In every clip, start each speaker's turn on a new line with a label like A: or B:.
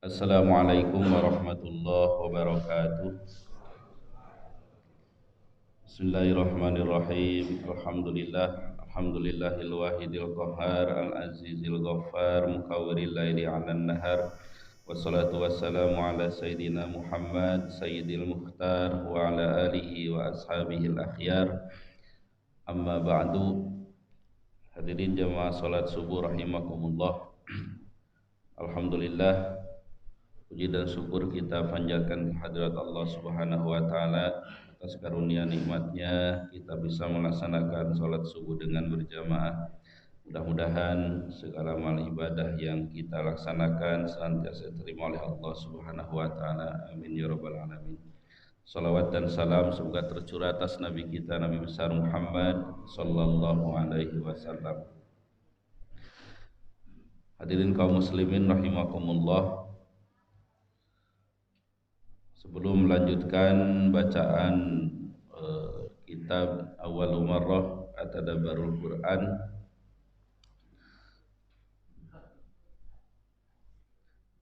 A: Assalamualaikum warahmatullahi wabarakatuh. Bismillahirrahmanirrahim. Alhamdulillahil wahidil qahhar al-azizil ghaffar mukawwiril laili 'alan nahar. Wassalatu wassalamu ala sayyidina Muhammad sayyidil mukhtar wa ala alihi wa ashabihil akhyar. Amma ba'du. Hadirin jamaah salat subuh rahimakumullah. Alhamdulillah, puji dan syukur kita panjatkan kehadirat Allah Subhanahu wa taala atas karunia nikmatnya kita bisa melaksanakan salat subuh dengan berjamaah. Mudah-mudahan segala amal ibadah yang kita laksanakan senantiasa diterima oleh Allah Subhanahu wa taala. Amin ya rabbal alamin. Salawat dan salam semoga tercurah atas Nabi kita Nabi besar Muhammad sallallahu alaihi wasallam. Hadirin kaum muslimin rahimakumullah. Sebelum melanjutkan bacaan kitab Awwalul Marrah At-Tadabburul Quran,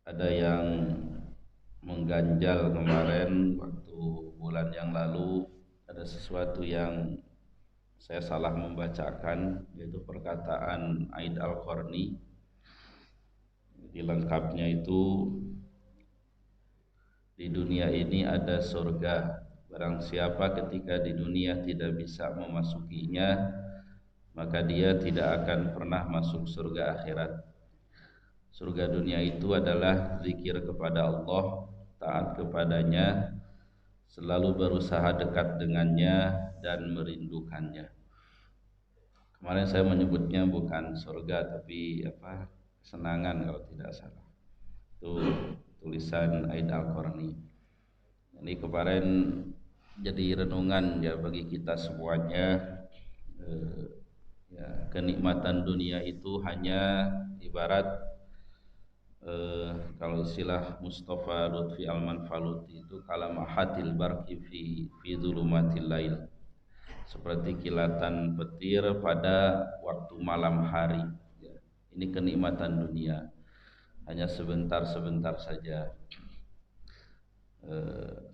A: ada yang mengganjal kemarin waktu bulan yang lalu, ada sesuatu yang saya salah membacakan, yaitu perkataan Aid Al-Qarni. Di lengkapnya itu, di dunia ini ada surga. Barang siapa ketika di dunia tidak bisa memasukinya, maka dia tidak akan pernah masuk surga akhirat. Surga dunia itu adalah zikir kepada Allah, taat kepadanya, selalu berusaha dekat dengannya dan merindukannya. Kemarin saya menyebutnya bukan surga tapi kesenangan kalau tidak salah. Itu tulisan Aid Al-Qarni. Ini kemarin jadi renungan ya bagi kita semuanya. Kenikmatan dunia itu hanya ibarat kalau istilah Mustafa Lutfi Al-Manfaluti itu kalamahatil barqi fi dzulumatil lail, seperti kilatan petir pada waktu malam hari. Ini kenikmatan dunia, hanya sebentar-sebentar saja.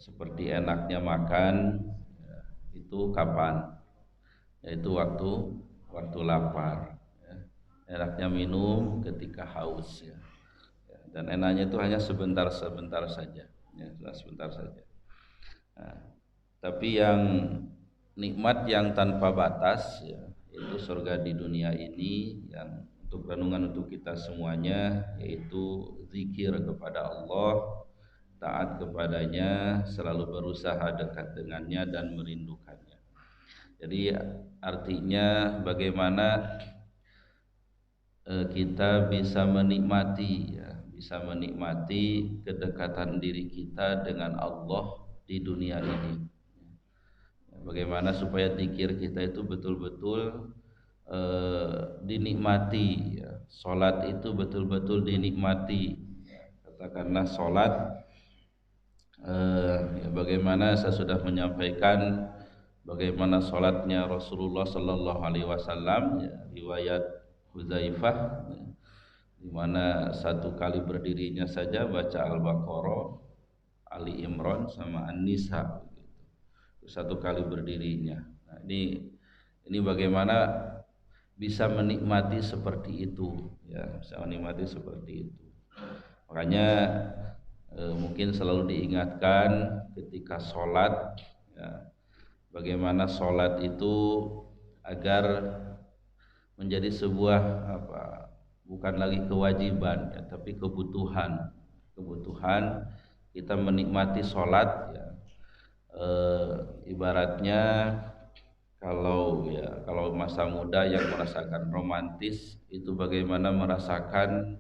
A: Seperti enaknya makan, itu kapan? Yaitu waktu lapar. Enaknya minum ketika haus. Dan enaknya itu hanya sebentar-sebentar saja. Sebentar saja. Tapi yang nikmat yang tanpa batas, itu surga di dunia ini yang untuk renungan untuk kita semuanya, yaitu zikir kepada Allah, taat kepadanya, selalu berusaha dekat dengannya dan merindukannya. Jadi artinya bagaimana kita bisa menikmati kedekatan diri kita dengan Allah di dunia ini. Bagaimana supaya zikir kita itu betul-betul dinikmati, Salat itu betul-betul dinikmati. Katakanlah salat, bagaimana saya sudah menyampaikan bagaimana salatnya Rasulullah sallallahu alaihi wasallam, riwayat Hudzaifah, di mana satu kali berdirinya saja baca Al-Baqarah, Ali Imran sama An-Nisa, satu kali berdirinya. Nah, ini bagaimana bisa menikmati seperti itu, bisa menikmati seperti itu. Makanya mungkin selalu diingatkan ketika sholat, bagaimana sholat itu agar menjadi sebuah bukan lagi kewajiban, tapi kebutuhan kita menikmati sholat. Ibaratnya kalau masa muda yang merasakan romantis itu bagaimana merasakan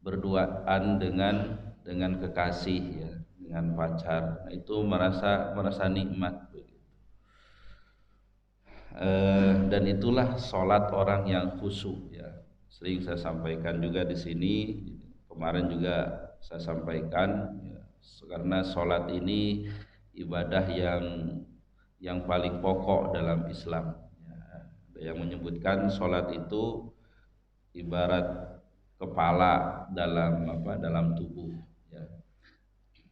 A: berduaan dengan kekasih, dengan pacar. Nah, itu merasa nikmat begitu. Dan itulah sholat orang yang khusyuk, Sering saya sampaikan juga di sini, kemarin juga saya sampaikan, karena sholat ini ibadah yang paling pokok dalam Islam. Ada yang menyebutkan sholat itu ibarat kepala dalam tubuh.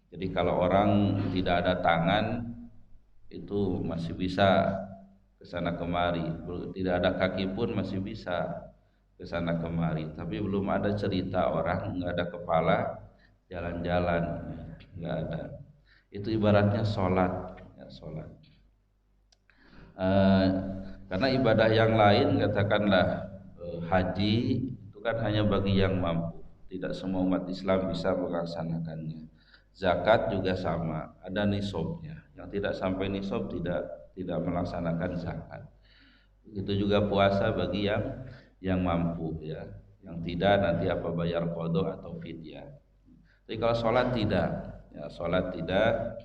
A: Jadi kalau orang tidak ada tangan itu masih bisa ke sana kemari, tidak ada kaki pun masih bisa ke sana kemari. Tapi belum ada cerita orang nggak ada kepala jalan-jalan, nggak ada. Itu ibaratnya sholat, ya, sholat. Eh, karena ibadah yang lain katakanlah haji itu kan hanya bagi yang mampu, tidak semua umat Islam bisa melaksanakannya. Zakat juga sama, ada nisabnya. Yang tidak sampai nisab tidak melaksanakan zakat. Begitu juga puasa bagi yang mampu ya. Yang tidak nanti apa bayar qadha atau fidyah. Tapi kalau sholat tidak, ya sholat tidak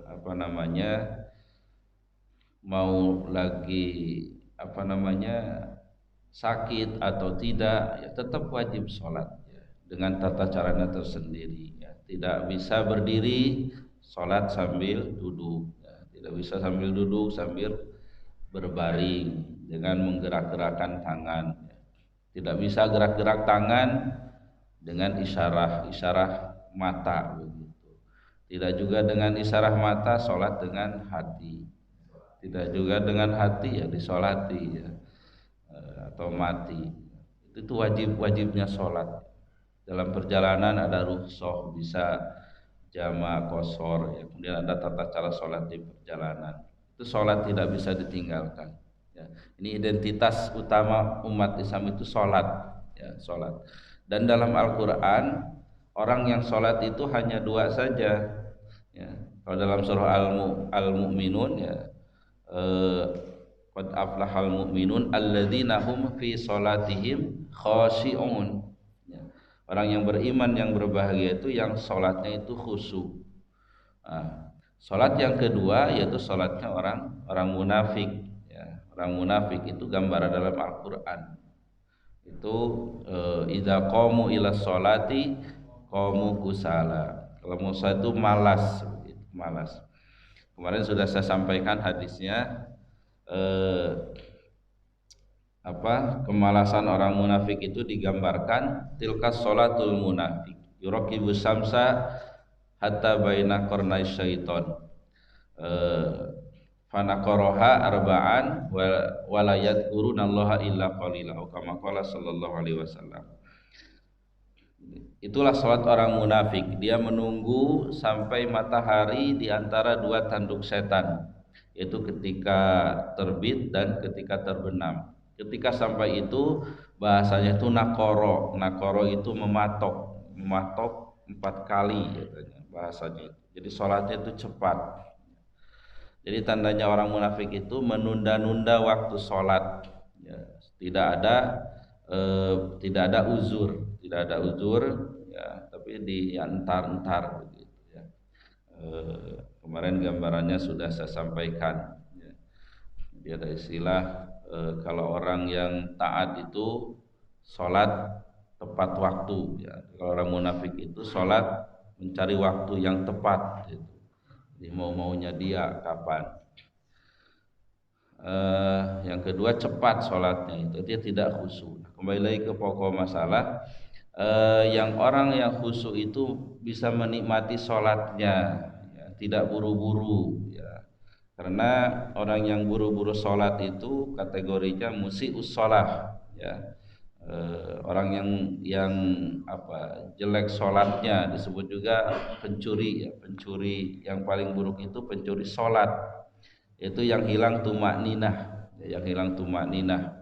A: apa namanya mau lagi apa namanya sakit atau tidak ya tetap wajib sholat ya, dengan tata caranya tersendiri ya. Tidak bisa berdiri sholat sambil duduk ya. Tidak bisa sambil duduk sambil berbaring dengan menggerak-gerakkan tangan ya. Tidak bisa gerak-gerak tangan dengan isyarah mata begitu. Tidak juga dengan isyarah mata sholat dengan hati. Tidak juga dengan hati ya disolati ya, atau mati. Itu wajibnya sholat. Dalam perjalanan ada rukhsah bisa jama qasar ya. Kemudian ada tata cara sholat di perjalanan. Itu sholat tidak bisa ditinggalkan ya. Ini identitas utama umat Islam itu sholat ya, sholat. Dan dalam Al-Quran orang yang sholat itu hanya dua saja ya. Kalau dalam surah Al-Mu'minun ya, qad aflahal mu'minun alladzina hum fi sholatihim khashi'un ya. Orang yang beriman yang berbahagia itu yang sholatnya itu khusyuk. Nah, sholat yang kedua yaitu sholatnya orang munafik ya. Orang munafik itu gambaran dalam Al-Quran itu idza qamu ila sholati qamu kusala. Kalau Musa itu malas, malas. Kemarin sudah saya sampaikan hadisnya kemalasan orang munafik itu digambarkan tilkas sholatul munafik yuraqibu samsa hatta baina qarnai syaiton fanaqaraha arba'an wa la yadhkurunallaha illa qalila atau kama qala sallallahu alaihi wasallam. Itulah salat orang munafik, dia menunggu sampai matahari di antara dua tanduk setan, yaitu ketika terbit dan ketika terbenam. Ketika sampai itu bahasanya itu nakoro. Nakoro itu mematok 4 kali katanya bahasanya. Jadi sholatnya itu cepat. Jadi tandanya orang munafik itu menunda-nunda waktu sholat ya. Tidak ada uzur, ya, tapi diantar-antar begitu ya. Kemarin gambarannya sudah saya sampaikan ya. Jadi ada istilah kalau orang yang taat itu sholat tepat waktu ya. Kalau orang munafik itu sholat mencari waktu yang tepat gitu. Jadi mau-maunya dia kapan. Yang kedua cepat sholatnya itu dia tidak khusyuk. Kembali lagi ke pokok masalah, yang orang yang khusyuk itu bisa menikmati sholatnya ya, tidak buru-buru ya. Karena orang yang buru-buru sholat itu kategorinya musi'us sholah ya. Orang yang jelek sholatnya disebut juga pencuri ya. Pencuri yang paling buruk itu pencuri sholat, itu yang hilang tumak ninah ya, yang hilang tumak ninah.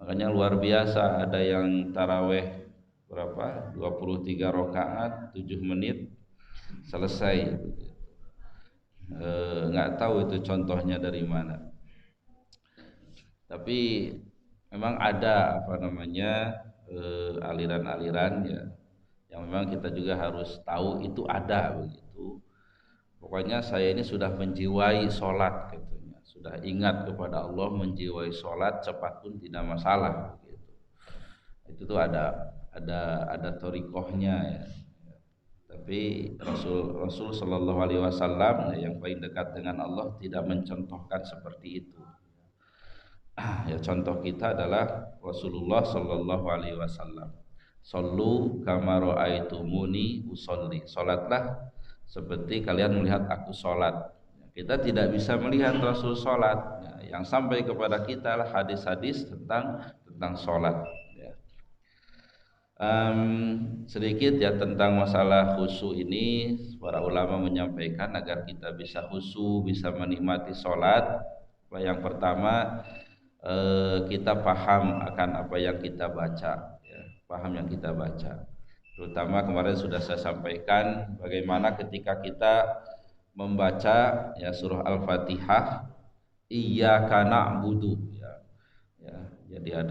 A: Makanya luar biasa ada yang taraweh berapa 23 rakaat 7 menit selesai. Nggak tahu itu contohnya dari mana, tapi memang ada aliran-aliran ya yang memang kita juga harus tahu itu ada begitu. Pokoknya saya ini sudah menjiwai sholat katanya, sudah ingat kepada Allah, menjiwai sholat cepat pun tidak masalah begitu. Itu tuh ada torikohnya ya. Tapi Rasul Shallallahu Alaihi Wasallam yang paling dekat dengan Allah tidak mencontohkan seperti itu. Ya contoh kita adalah Rasulullah Shallallahu Alaihi Wasallam. Sallu kama raaitumuni usolli. Salatlah seperti kalian melihat aku salat. Kita tidak bisa melihat Rasul salat. Yang sampai kepada kita adalah hadis-hadis tentang salat. Sedikit ya tentang masalah khusyuk ini, para ulama menyampaikan agar kita bisa khusyuk, bisa menikmati sholat. Yang pertama, kita paham akan apa yang kita baca, ya, paham yang kita baca. Terutama kemarin sudah saya sampaikan bagaimana ketika kita membaca ya surah Al-Fatihah, iyyaka na'budu, ya, jadi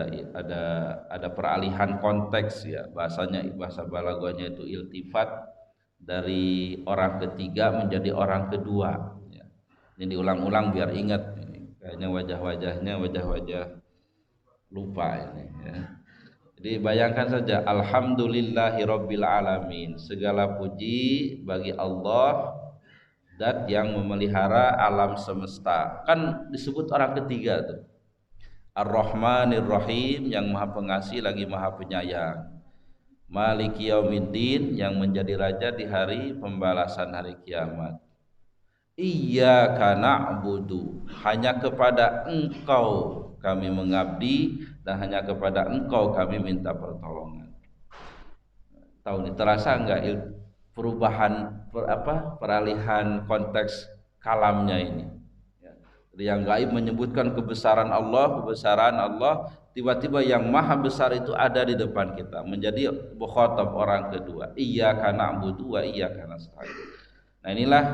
A: ada peralihan konteks ya, bahasanya bahasa balaghahnya itu iltifat dari orang ketiga menjadi orang kedua ya. Ini diulang-ulang biar ingat ini. Kayaknya wajah-wajahnya wajah-wajah lupa ini ya. Jadi bayangkan saja, alhamdulillahirabbil alamin, segala puji bagi Allah zat yang memelihara alam semesta. Kan disebut orang ketiga tuh. Ar-Rahmanir Rahim, yang maha pengasih lagi maha penyayang. Maliki Yaumiddin, yang menjadi raja di hari pembalasan hari kiamat. Iyyaka na'budu, hanya kepada Engkau kami mengabdi dan hanya kepada Engkau kami minta pertolongan. Tahu nih, terasa enggak perubahan peralihan konteks kalamnya ini? Yang gaib menyebutkan kebesaran Allah, tiba-tiba yang maha besar itu ada di depan kita, menjadi mukhatab orang kedua. Iyyaka na'budu wa iyyaka nasta'in. Nah inilah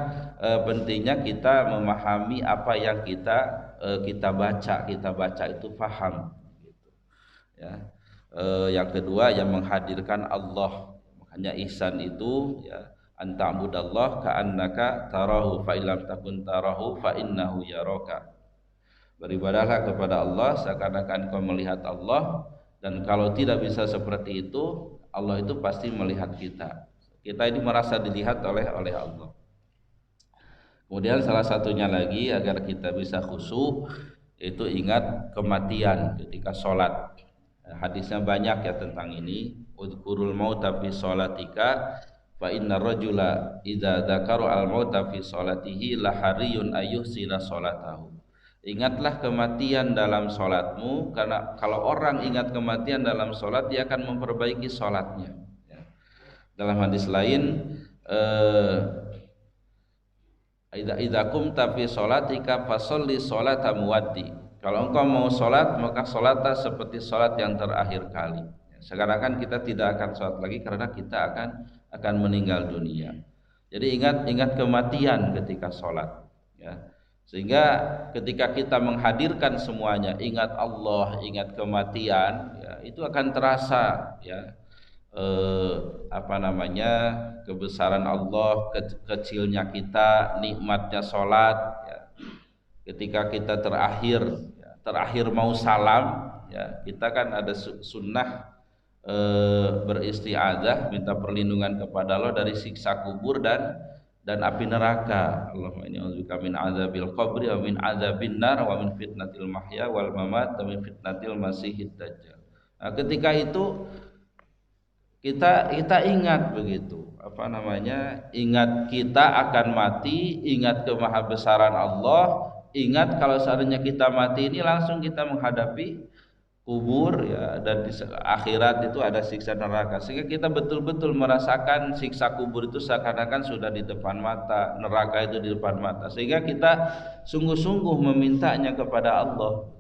A: pentingnya kita memahami apa yang kita baca itu paham gitu. Ya. Yang kedua yang menghadirkan Allah, makanya ihsan itu ya, anta'budallah ka'annaka tarahu fa illam takun tarahu fa innahu yaraka. Beribadahlah kepada Allah seakan-akan kau melihat Allah, dan kalau tidak bisa seperti itu, Allah itu pasti melihat kita. Kita ini merasa dilihat oleh Allah. Kemudian salah satunya lagi agar kita bisa khusyuk, itu ingat kematian ketika sholat. Hadisnya banyak ya tentang ini. Udhkurul mauta fi sholatika fa inna rajula idza dzakara al mauta fi sholatihi la hariyun ayyuhsina sholatahu. Ingatlah kematian dalam sholatmu, karena kalau orang ingat kematian dalam sholat, dia akan memperbaiki sholatnya. Dalam hadis lain, idza qumta fi sholatika fasholli sholata muwaddi. Kalau engkau mau sholat, maka sholatlah seperti sholat yang terakhir kali. Sekarang kan kita tidak akan sholat lagi karena kita akan meninggal dunia. Jadi ingat kematian ketika sholat ya. Sehingga ketika kita menghadirkan semuanya, ingat Allah, ingat kematian ya, itu akan terasa ya kebesaran Allah, kecilnya kita, nikmatnya sholat ya. Ketika kita terakhir mau salam ya, kita kan ada sunnah beristiadzah, minta perlindungan kepada Allah dari siksa kubur dan api neraka. Allahumma inni a'udzubika min adzabil qabri wa min adzabin nar wa min fitnatil mahya wal mamat wa min fitnatil masiihid dajjal. Nah, ketika itu kita ingat begitu, ingat kita akan mati, ingat kemahabesaran Allah, ingat kalau seandainya kita mati ini langsung kita menghadapi kubur ya, dan di akhirat itu ada siksa neraka, sehingga kita betul-betul merasakan siksa kubur itu seakan-akan sudah di depan mata, neraka itu di depan mata, sehingga kita sungguh-sungguh memintanya kepada Allah.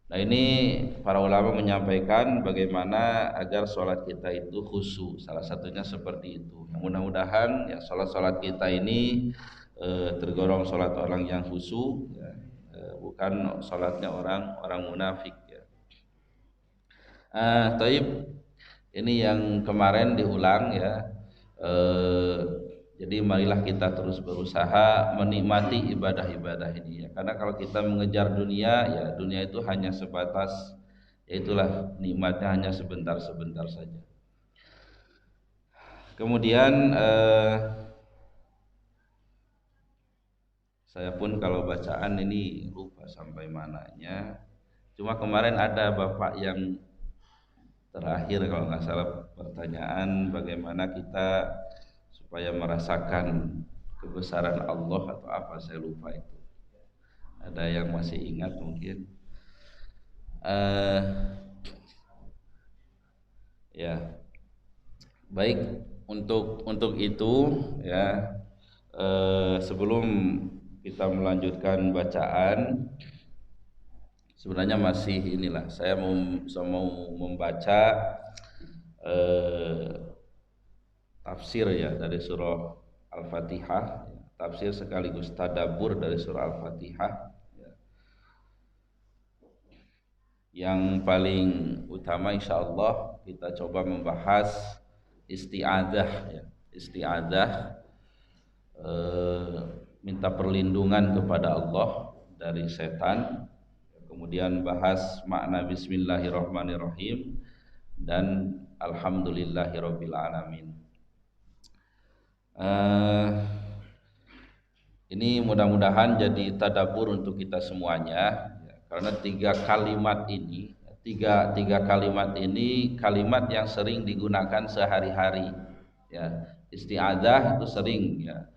A: Nah ini para ulama menyampaikan bagaimana agar sholat kita itu khusyuk, salah satunya seperti itu. Mudah-mudahan ya sholat kita ini tergolong sholat orang yang khusyuk ya, bukan sholatnya orang munafik ya. Taib, ini yang kemarin diulang ya. Jadi marilah kita terus berusaha menikmati ibadah-ibadah ini ya. Karena kalau kita mengejar dunia ya, dunia itu hanya sebatas, ya itulah nikmatnya hanya sebentar-sebentar saja. Kemudian saya pun kalau bacaan ini lupa sampai mananya. Cuma kemarin ada bapak yang terakhir kalau nggak salah pertanyaan bagaimana kita supaya merasakan kebesaran Allah atau apa, saya lupa itu. Ada yang masih ingat mungkin? Eh ya, baik, untuk itu ya, sebelum kita melanjutkan bacaan, sebenarnya masih inilah saya mau membaca eh, tafsir ya dari surah Al-Fatihah, tafsir sekaligus tadabbur dari surah Al-Fatihah. Yang paling utama insya Allah kita coba membahas isti'adzah ya. Isti'adzah, minta perlindungan kepada Allah dari setan. Kemudian bahas makna bismillahirrahmanirrahim dan alhamdulillahirabbil alamin. Ini mudah-mudahan jadi tadabbur untuk kita semuanya ya, karena tiga kalimat ini kalimat yang sering digunakan sehari-hari ya. Isti'adzah itu sering ya,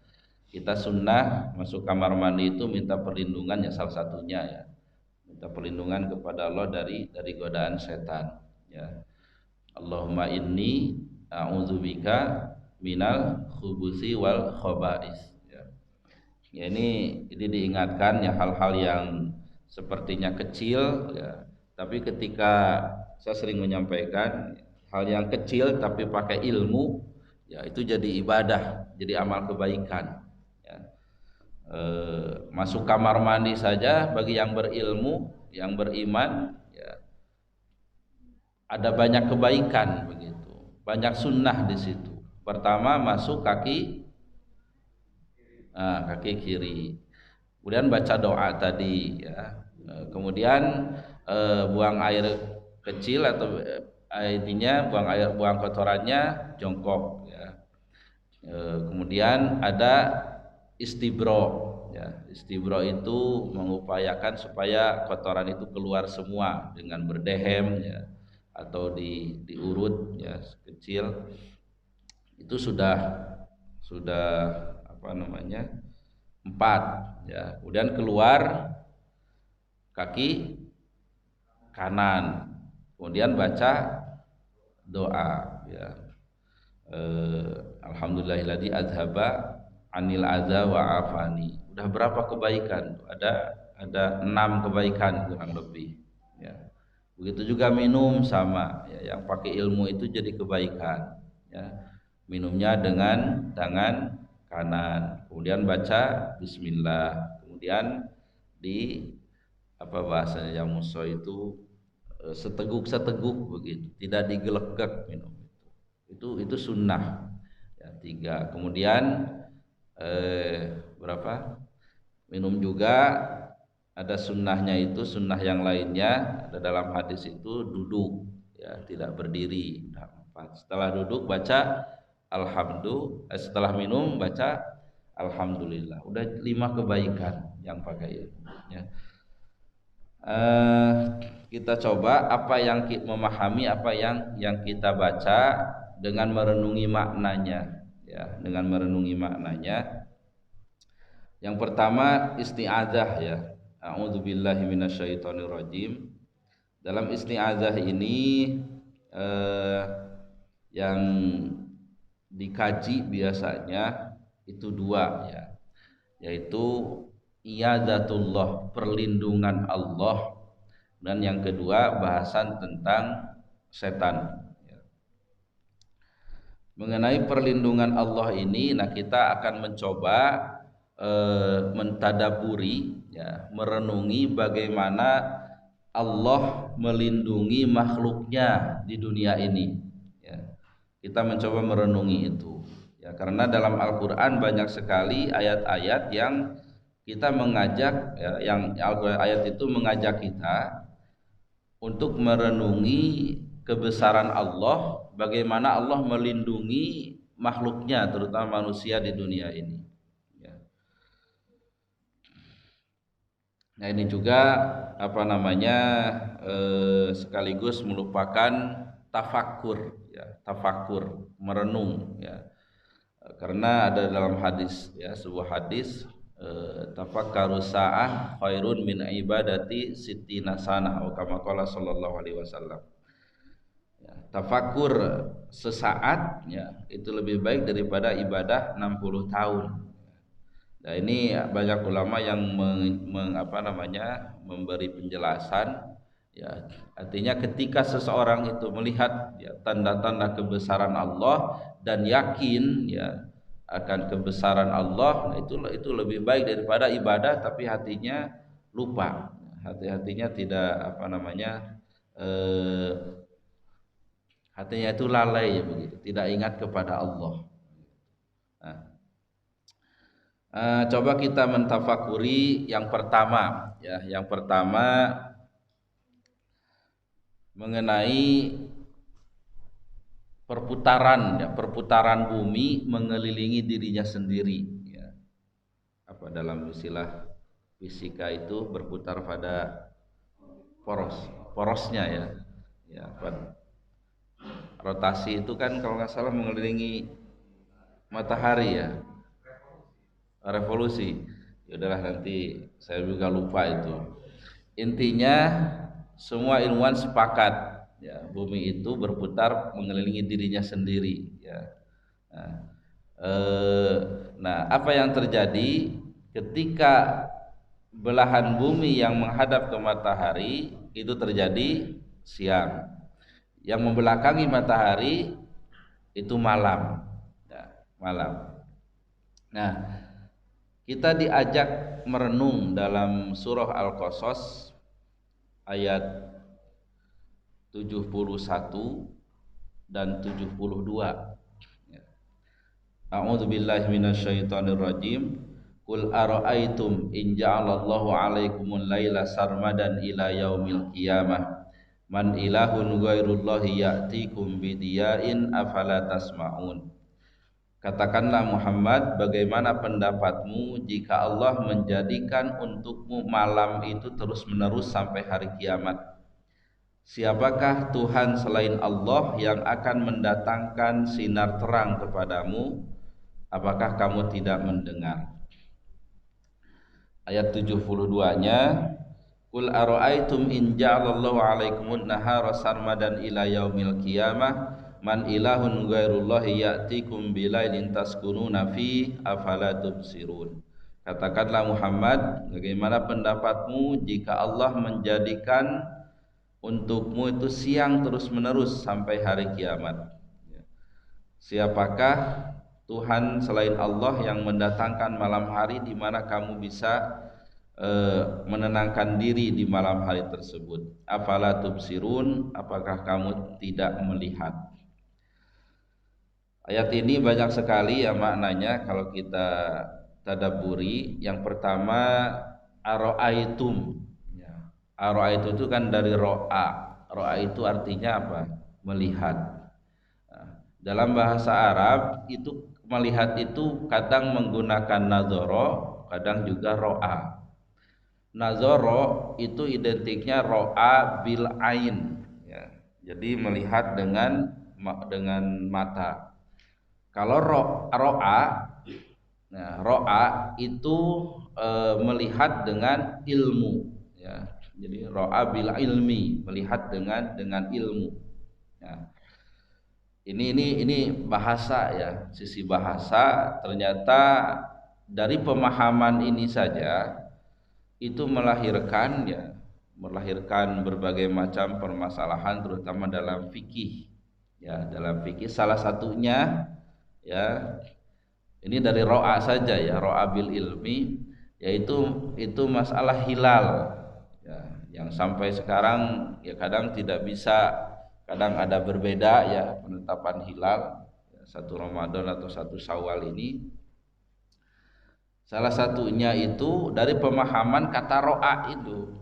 A: kita sunnah masuk kamar mandi itu minta perlindungan ya, salah satunya ya, minta perlindungan kepada Allah dari godaan setan ya. Allahumma inni a'udzubika minal khubusi wal khaba'is. Ya, ini diingatkan ya, hal-hal yang sepertinya kecil ya, tapi ketika saya sering menyampaikan hal yang kecil tapi pakai ilmu ya, itu jadi ibadah, jadi amal kebaikan ya. Masuk kamar mandi saja bagi yang berilmu, yang beriman ya, ada banyak kebaikan begitu, banyak sunnah di situ. Pertama masuk kaki kiri, kemudian baca doa tadi ya, kemudian buang air kecil atau intinya buang kotorannya jongkok ya. Kemudian ada istibro ya. Istibro itu mengupayakan supaya kotoran itu keluar semua dengan berdehem ya, atau diurut ya kecil. Itu sudah apa namanya, 4 ya. Kemudian keluar kaki kanan, kemudian baca doa ya, alhamdulillahilladzi adzhaba anil adza wa afani. Udah berapa kebaikan? Ada 6 kebaikan kurang lebih ya. Begitu juga minum sama ya, yang pakai ilmu itu jadi kebaikan ya. Minumnya dengan tangan kanan, kemudian baca bismillah, kemudian di apa bahasanya yang muso itu, seteguk-seteguk begitu, tidak digelegek minum itu sunnah ya, 3. Kemudian berapa, minum juga ada sunnahnya, itu sunnah yang lainnya ada dalam hadis itu duduk ya, tidak berdiri. Nah, 4. Setelah duduk baca setelah minum baca alhamdulillah. Udah 5 kebaikan yang pakai ilmu ya. Kita coba memahami apa yang kita baca dengan merenungi maknanya ya, dengan merenungi maknanya. Yang pertama isti'adzah ya, a'udzubillahi minasyaitonirrajim. Dalam isti'adzah ini yang dikaji biasanya itu 2 ya, yaitu iyadzatullah, perlindungan Allah, dan yang kedua bahasan tentang setan ya. Mengenai perlindungan Allah ini, nah kita akan mencoba mentadaburi ya, merenungi bagaimana Allah melindungi makhluknya di dunia ini ya. Kita mencoba merenungi itu ya, karena dalam Al-Qur'an banyak sekali ayat-ayat yang kita mengajak ya, yang ayat itu mengajak kita untuk merenungi kebesaran Allah, bagaimana Allah melindungi makhluknya terutama manusia di dunia ini ya. Nah ini juga apa namanya, sekaligus melupakan tafakur, ya, tafakur, merenung, ya. Karena ada dalam hadis, ya, sebuah hadis, tafakkaru sa'ah khairun min ibadati sittina sanah, atau kama qala sallallahu alaihi wasallam. Ya, tafakur sesaat, ya, itu lebih baik daripada ibadah 60 tahun. Nah, ini banyak ulama yang memberi penjelasan, ya, artinya ketika seseorang itu melihat, ya, tanda-tanda kebesaran Allah dan yakin, ya, akan kebesaran Allah, nah itu lebih baik daripada ibadah tapi hatinya lupa, hatinya tidak hatinya itu lalai, ya, begitu, tidak ingat kepada Allah. Nah, coba kita mentafakuri yang pertama, ya, yang pertama mengenai perputaran, ya, perputaran bumi mengelilingi dirinya sendiri, ya. Apa dalam istilah fisika itu berputar pada porosnya, ya, ya, rotasi itu kan kalau nggak salah mengelilingi matahari, ya, revolusi. Ya udahlah, nanti saya juga lupa itu. Intinya semua ilmuwan sepakat, ya, bumi itu berputar mengelilingi dirinya sendiri, ya. Nah, apa yang terjadi ketika belahan bumi yang menghadap ke matahari itu terjadi siang, yang membelakangi matahari itu malam, ya, malam. Nah, kita diajak merenung dalam surah Al-Qasas ayat 71 dan 72. A'udzu billahi minasyaitonir rajim. Qul ara'aitum in ja'alallahu 'alaikumul laila sarmadan ila yaumil qiyamah man ilahun ghairullahi ya'tikum bidiyain afala tasma'un. Katakanlah Muhammad, bagaimana pendapatmu jika Allah menjadikan untukmu malam itu terus-menerus sampai hari kiamat? Siapakah Tuhan selain Allah yang akan mendatangkan sinar terang kepadamu? Apakah kamu tidak mendengar? Ayat 72-nya, Qul ara'aitum in ja'alallahu 'alaikumun nahara sarmadan ila yaumil qiyamah man ilahun ghairullahi ya'tikum bilailin taskununa fi afala tubsirun. Katakanlah Muhammad, bagaimana pendapatmu jika Allah menjadikan untukmu itu siang terus-menerus sampai hari kiamat? Siapakah Tuhan selain Allah yang mendatangkan malam hari di mana kamu bisa menenangkan diri di malam hari tersebut? Afala tubsirun, apakah kamu tidak melihat? Ayat ini banyak sekali, ya, maknanya kalau kita tadabburi. Yang pertama, aro'aitum, ya. Aro'aitu itu kan dari ro'a. Ro'a itu artinya apa? Melihat. Nah, dalam bahasa Arab itu melihat itu kadang menggunakan nazoro, kadang juga ro'a. Nazoro itu identiknya ro'a bil ain, ya. Jadi melihat dengan mata. Kalau ro'a, nah, ro'a itu melihat dengan ilmu, ya. Jadi ro'a bil ilmi, melihat dengan ilmu, ya. Ini bahasa, ya, sisi bahasa. Ternyata dari pemahaman ini saja itu melahirkan berbagai macam permasalahan, terutama dalam fikih, ya. Dalam fikih salah satunya, ya, ini dari ro'a saja, ya, ro'a bil ilmi, yaitu masalah hilal, ya, yang sampai sekarang, ya, kadang tidak bisa, kadang ada berbeda, ya, penetapan hilal, ya, 1 Ramadan atau 1 Syawal ini. Salah satunya itu dari pemahaman kata ro'a itu,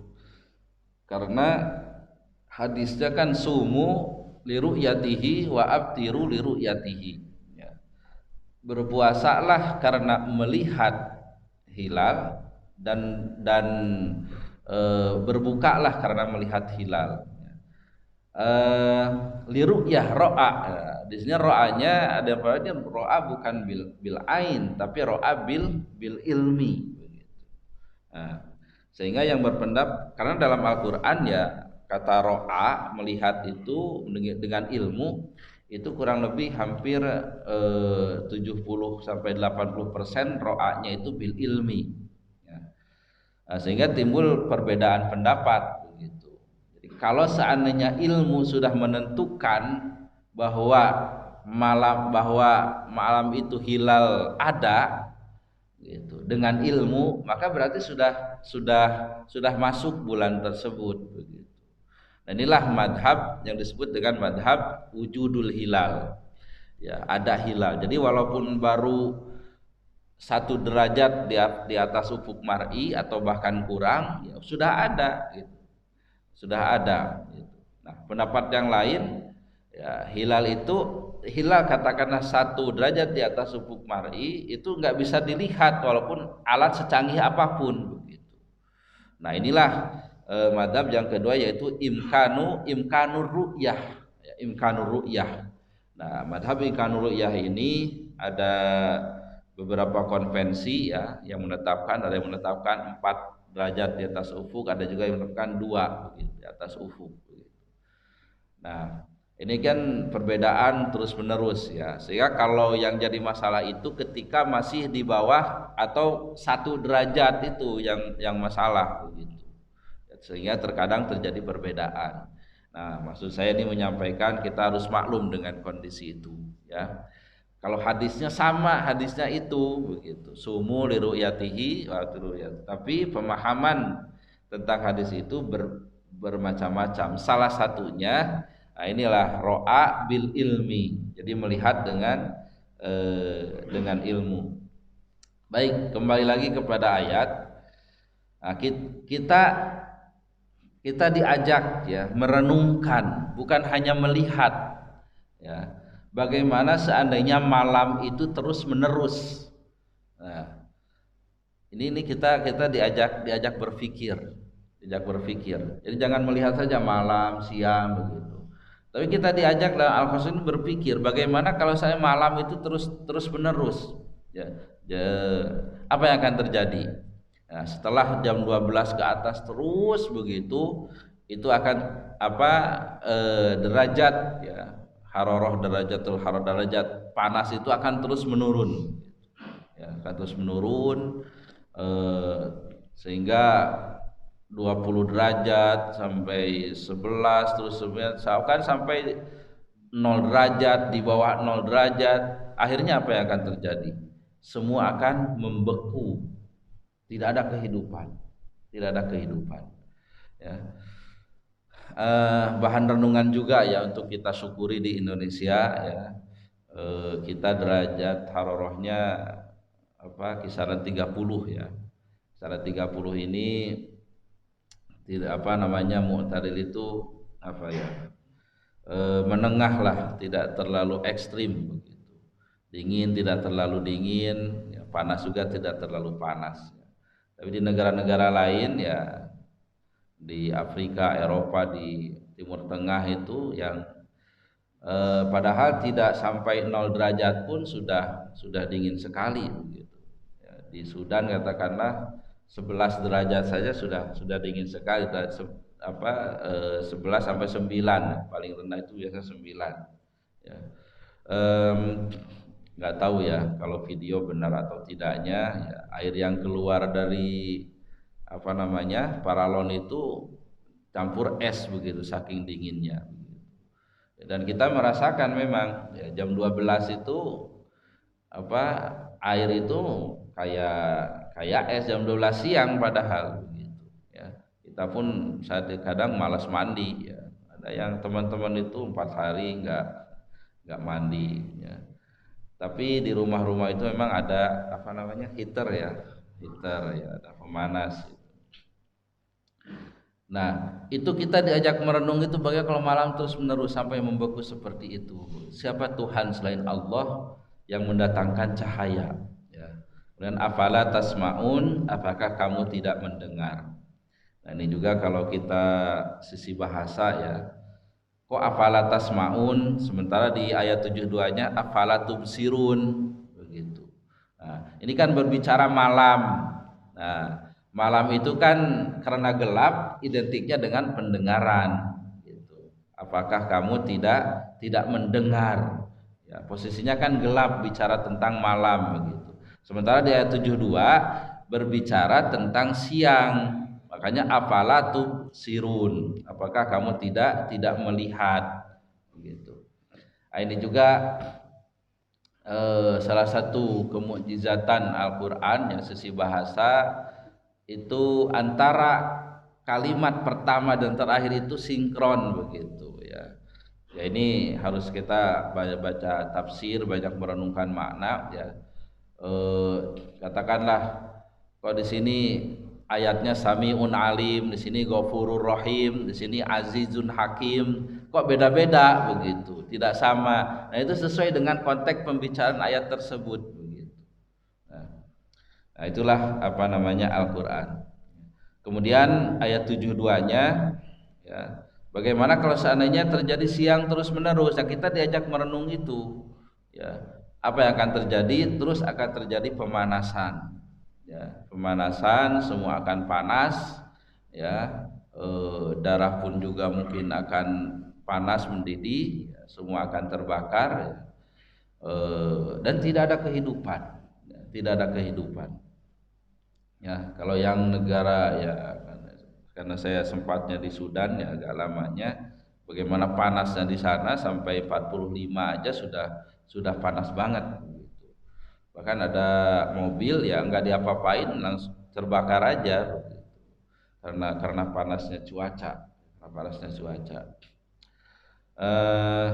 A: karena hadisnya kan sumu liru'yatihi wa abtiru liru'yatihi. Berpuasalah karena melihat hilal dan berbukalah karena melihat hilal. liru'yah ro'a. Di sini ro'anya ada apa? Dia ro'a bukan bil ain, tapi ro'a bil ilmi. Nah, sehingga yang berpendapat, karena dalam Al-Quran ya kata ro'a melihat itu dengan ilmu itu kurang lebih hampir 70 sampai 80% ro'anya itu bil ilmi. Ya. Nah, sehingga timbul perbedaan pendapat begitu. Jadi kalau seandainya ilmu sudah menentukan bahwa malam itu hilal ada gitu dengan ilmu, maka berarti sudah masuk bulan tersebut begitu. Dan inilah madhab yang disebut dengan madhab wujudul hilal. Ya, ada hilal. Jadi walaupun baru 1 derajat di atas ufuk mar'i atau bahkan kurang, ya sudah ada gitu. Sudah ada gitu. Nah, pendapat yang lain ya, hilal katakanlah 1 derajat di atas ufuk mar'i itu nggak bisa dilihat walaupun alat secanggih apapun begitu. Nah, inilah madhab yang kedua, yaitu imkanur ru'yah, ya, imkanur ru'yah. Nah, madhab imkanur ru'yah ini ada beberapa konvensi ya yang menetapkan, ada yang menetapkan 4 derajat di atas ufuk, ada juga yang menetapkan 2 begitu, di atas ufuk begitu. Nah, ini kan perbedaan terus menerus ya, sehingga kalau yang jadi masalah itu ketika masih di bawah atau 1 derajat itu yang masalah begitu, sehingga terkadang terjadi perbedaan. Nah, maksud saya ini menyampaikan kita harus maklum dengan kondisi itu ya. Kalau hadisnya sama, hadisnya itu begitu. Sumu li ru'yatihi wa ru'yat. Tapi pemahaman tentang hadis itu bermacam-macam. Salah satunya, nah inilah ro'a bil ilmi. Jadi melihat dengan ilmu. Baik, kembali lagi kepada ayat. Nah, kita diajak ya merenungkan, bukan hanya melihat ya. Bagaimana seandainya malam itu terus menerus. Nah, ini kita diajak berpikir, Jadi jangan melihat saja malam, siang begitu. Tapi kita diajak dalam Al-Qasas ini berpikir, bagaimana kalau saya malam itu terus menerus. Ya, apa yang akan terjadi? Nah, setelah jam 12 ke atas terus begitu, itu akan derajat ya, derajat panas itu akan terus menurun ya, akan terus menurun sehingga 20 derajat sampai 11 terus akan sampai 0 derajat, di bawah 0 derajat. Akhirnya apa yang akan terjadi? Semua akan membeku, tidak ada kehidupan ya. Bahan renungan juga ya untuk kita syukuri di Indonesia ya. Kita derajat hararahnya kisaran 30 ya. Kisaran 30 ini tidak mu'tadil itu menengah lah, tidak terlalu ekstrim begitu. Dingin tidak terlalu dingin ya, panas juga tidak terlalu panas ya. Tapi di negara-negara lain ya, di Afrika, Eropa, di Timur Tengah itu yang padahal tidak sampai 0 derajat pun sudah dingin sekali begitu. Ya, di Sudan katakanlah 11 derajat saja sudah dingin sekali. 11 sampai 9, paling rendah itu biasa 9. Ya. Nggak tahu ya kalau video benar atau tidaknya ya, air yang keluar dari paralon itu campur es begitu saking dinginnya. Dan kita merasakan memang ya, jam 12 itu air itu kayak es jam 12 siang padahal begitu ya. Kita pun kadang malas mandi ya. Ada yang teman-teman itu 4 hari enggak mandi ya. Tapi di rumah-rumah itu memang ada heater ya, ada pemanas. Nah, itu kita diajak merenung itu bagaimana kalau malam terus menerus sampai membeku seperti itu. Siapa Tuhan selain Allah yang mendatangkan cahaya ya. Dan afala tasmaun, apakah kamu tidak mendengar? Nah, ini juga kalau kita sisi bahasa ya, Kok afala tasmaun, sementara di ayat 72-nya afala tubsirun begitu. Nah, ini kan berbicara malam. Nah, malam itu kan karena gelap identiknya dengan pendengaran gitu. Apakah kamu tidak mendengar? Ya, posisinya kan gelap, bicara tentang malam begitu. Sementara di ayat 72 berbicara tentang siang. Makanya afala tubsirun, apakah kamu tidak melihat begitu. Nah, ini juga salah satu kemukjizatan Al-Qur'an yang sisi bahasa itu antara kalimat pertama dan terakhir itu sinkron begitu ya. Ya ini harus kita baca tafsir, banyak merenungkan makna ya. Katakanlah kalau di sini ayatnya Sami'un Alim, di sini Ghafurur Rahim, di sini Azizun Hakim, kok beda-beda begitu, tidak sama. Nah, itu sesuai dengan konteks pembicaraan ayat tersebut begitu. Nah, itulah apa namanya Al-Qur'an. Kemudian ayat 72-nya ya, bagaimana kalau seandainya terjadi siang terus-menerus, ya kita diajak merenung itu. Ya, apa yang akan terjadi? Terus akan terjadi pemanasan. Ya, pemanasan, semua akan panas ya, darah pun juga mungkin akan panas mendidih ya, semua akan terbakar ya. Dan tidak ada kehidupan ya, tidak ada kehidupan ya. Kalau yang negara ya, karena saya sempatnya di Sudan ya agak lamanya, bagaimana panasnya di sana sampai 45 aja sudah panas banget. Bahkan ada mobil ya nggak diapa-apain langsung terbakar aja karena panasnya cuaca, Eh,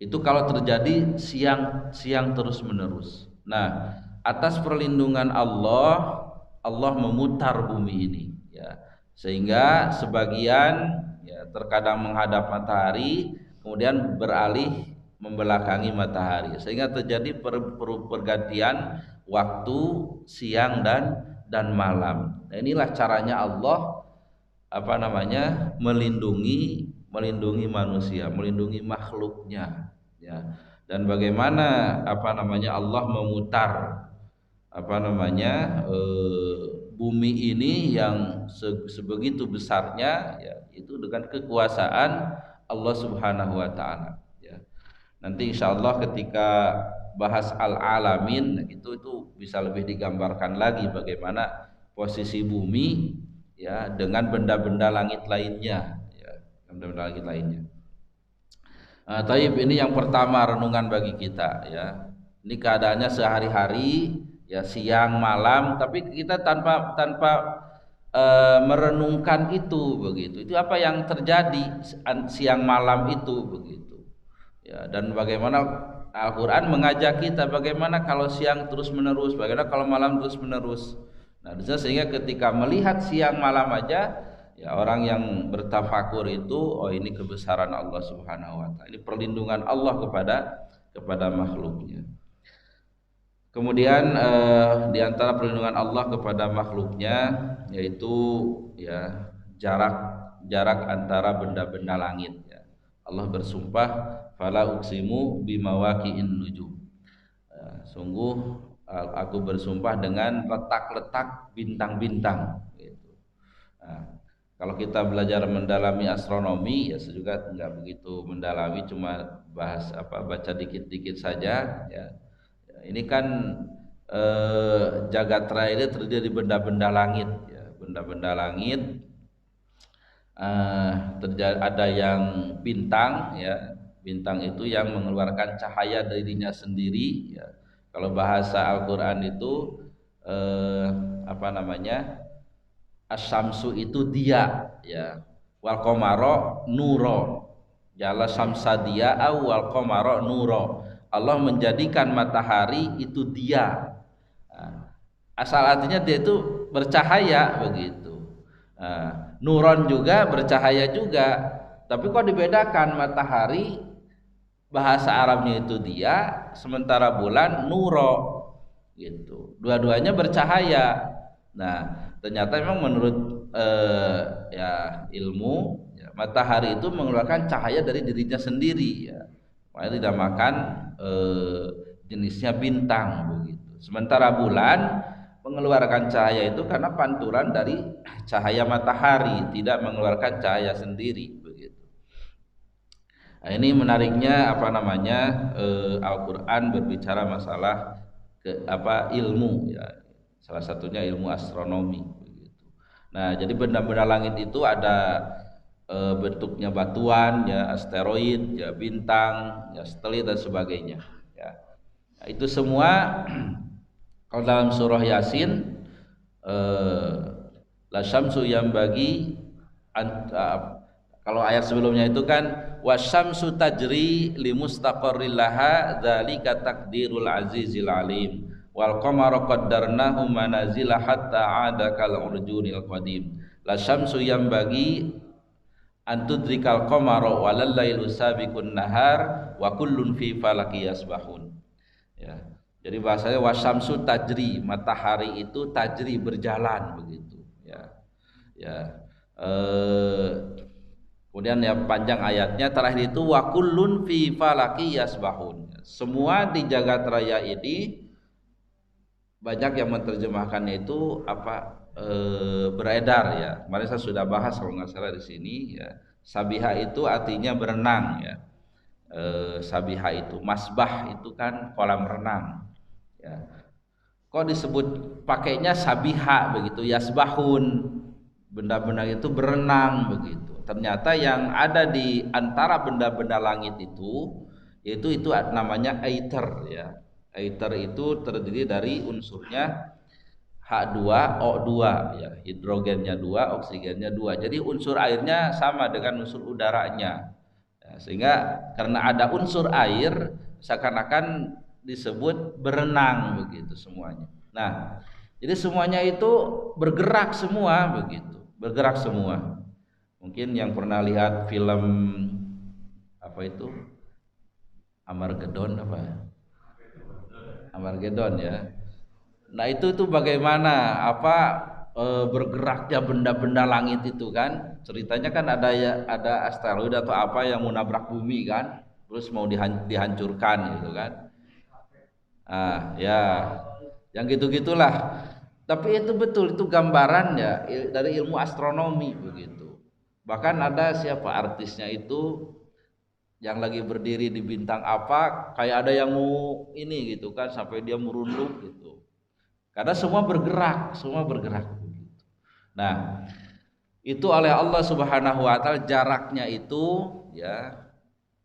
A: itu kalau terjadi siang terus menerus. Nah, atas perlindungan Allah, Allah memutar bumi ini ya, sehingga sebagian ya terkadang menghadap matahari kemudian beralih membelakangi matahari, sehingga terjadi pergantian waktu siang dan malam. Nah, inilah caranya Allah apa namanya melindungi manusia, melindungi makhluknya ya. Dan bagaimana apa namanya Allah memutar apa namanya bumi ini yang sebegitu besarnya ya, itu dengan kekuasaan Allah Subhanahu wa taala ya. Nanti insyaallah ketika bahas al-alamin itu bisa lebih digambarkan lagi bagaimana posisi bumi ya dengan benda-benda langit lainnya ya, benda-benda langit lainnya. Nah, taib ini yang pertama renungan bagi kita ya. Ini keadaannya sehari-hari ya, siang malam, tapi kita tanpa merenungkan itu begitu. Itu apa yang terjadi siang malam itu begitu. Ya, dan bagaimana Al-Qur'an mengajak kita bagaimana kalau siang terus-menerus, bagaimana kalau malam terus-menerus. Nah, sehingga ketika melihat siang malam aja ya, orang yang bertafakur itu oh ini kebesaran Allah Subhanahu wa taala. Ini perlindungan Allah kepada makhluknya. Kemudian di antara perlindungan Allah kepada makhluknya yaitu ya jarak antara benda-benda langit ya. Allah bersumpah fala uqsimu bimawaqi'in nujum. Sungguh aku bersumpah dengan letak-letak bintang-bintang gitu. Nah, kalau kita belajar mendalami astronomi ya juga enggak begitu mendalami, cuma baca dikit-dikit saja ya. Ini kan jagat raya ini terdiri dari benda-benda langit ya, benda-benda langit. Ada yang bintang ya, bintang itu yang mengeluarkan cahaya dari dirinya sendiri ya. Kalau bahasa Al-Qur'an itu apa namanya? As-syamsu itu dia ya. Wal qamara nuro. Jalla samsadia wal qamara nuro. Allah menjadikan matahari itu dia. Asal artinya dia itu bercahaya begitu. Nuron juga bercahaya juga. Tapi kok dibedakan, matahari bahasa Arabnya itu dia, sementara bulan nuro gitu. Dua-duanya bercahaya. Nah, ternyata memang menurut ya ilmu ya, Matahari itu mengeluarkan cahaya dari dirinya sendiri ya. Makanya dinamakan jenisnya bintang begitu. Sementara bulan mengeluarkan cahaya itu karena pantulan dari cahaya matahari, tidak mengeluarkan cahaya sendiri begitu. Nah, ini menariknya apa namanya Al-Qur'an berbicara masalah ilmu ya. Salah satunya ilmu astronomi begitu. Nah, jadi benda-benda langit itu ada bentuknya batuan ya, asteroid ya, bintang ya, satelit dan sebagainya ya. Nah, itu semua kalau dalam surah Yasin la syamsu yang bagi kalau ayat sebelumnya itu kan wasyamsu tajri limustaqarril laha dzalika taqdirul azizil alim wal qamara qaddarnahu manazila hatta ada kal urjunil qadim. La syamsu yang bagi antudrikal qamara walal lailu sabiqun nahar wa kullun fi falaki yasbahun ya. Jadi bahasanya wasyamsu tajri, matahari itu tajri berjalan begitu ya. Ya. Kemudian ya panjang ayatnya terakhir itu wa kullun fi falaki yasbahun. Semua di jagat raya ini banyak yang menerjemahkannya itu beredar ya. Kemarin saya sudah bahas kalau nggak salah di sini ya. Sabiha itu artinya berenang ya. Sabiha itu masbah itu kan kolam renang ya. Kok disebut pakainya sabiha begitu, yasbahun, benda-benda itu berenang begitu. Ternyata yang ada di antara benda-benda langit itu yaitu itu namanya aether ya. Aether itu terdiri dari unsurnya H2O2 ya, hidrogennya 2, oksigennya 2. Jadi unsur airnya sama dengan unsur udaranya. Ya, sehingga karena ada unsur air seakan-akan disebut berenang begitu semuanya. Nah, jadi semuanya itu bergerak semua begitu, bergerak semua. Mungkin yang pernah lihat film apa itu Armageddon Armageddon ya. Nah itu tuh bagaimana bergeraknya benda-benda langit itu kan. Ceritanya kan ada asteroid atau apa yang mau nabrak bumi kan, terus mau dihancurkan gitu kan. Ya yang gitu-gitulah. Tapi itu betul, itu gambaran ya dari ilmu astronomi begitu. Bahkan ada siapa artisnya itu yang lagi berdiri di bintang apa, kayak ada yang mau ini gitu kan, sampai dia merunduk gitu. Karena semua bergerak begitu. Nah, itu oleh Allah Subhanahu wa taala jaraknya itu ya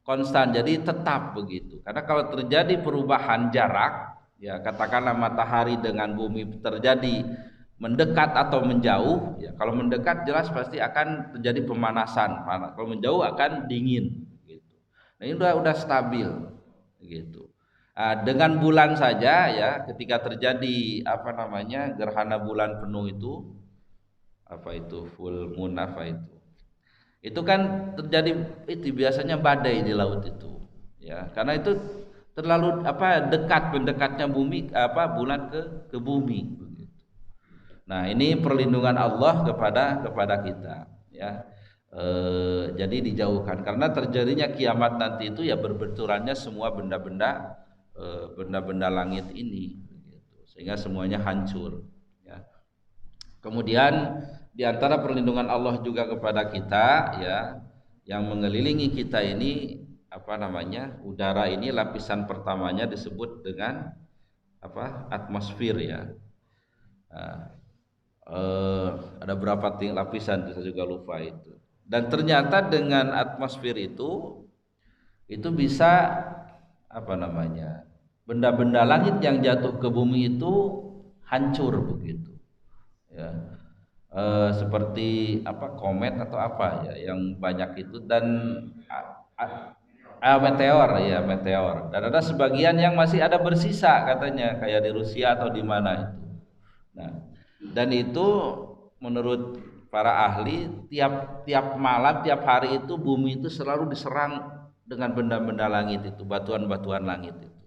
A: konstan, jadi tetap begitu. Karena kalau terjadi perubahan jarak, ya katakanlah matahari dengan bumi terjadi mendekat atau menjauh, ya kalau mendekat jelas pasti akan terjadi pemanasan, kalau menjauh akan dingin gitu. Nah, ini udah stabil gitu. Dengan bulan saja ya, ketika terjadi gerhana bulan penuh itu full moon itu kan terjadi itu biasanya badai di laut itu ya, karena itu terlalu mendekatnya bumi bulan ke bumi begitu. Nah, ini perlindungan Allah kepada kita ya. Jadi dijauhkan karena terjadinya kiamat nanti itu ya berbenturannya semua benda-benda langit ini begitu, sehingga semuanya hancur ya. Kemudian di antara perlindungan Allah juga kepada kita ya, yang mengelilingi kita ini udara ini lapisan pertamanya disebut dengan atmosfer ya. Ada berapa lapisan saya juga lupa itu. Dan ternyata dengan atmosfer itu bisa benda-benda langit yang jatuh ke bumi itu hancur begitu ya. Seperti komet atau apa ya yang banyak itu, dan meteor, dan ada sebagian yang masih ada bersisa katanya kayak di Rusia atau di mana itu. Nah, dan itu menurut para ahli tiap malam, tiap hari itu bumi itu selalu diserang dengan benda-benda langit itu, batuan-batuan langit itu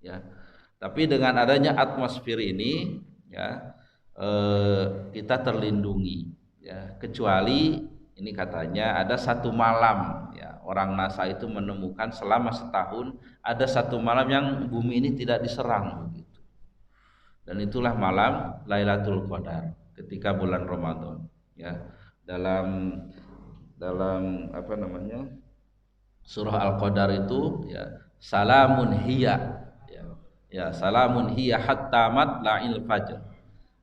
A: ya. Tapi dengan adanya atmosfer ini ya kita terlindungi ya, kecuali ini katanya ada satu malam ya, orang NASA itu menemukan selama setahun ada satu malam yang bumi ini tidak diserang begitu. Dan itulah malam Lailatul Qadar ketika bulan Ramadan ya. Dalam apa namanya? Surah Al-Qadar itu ya, salamun hiya ya. Ya, salamun hiya hatta matla'il fajr.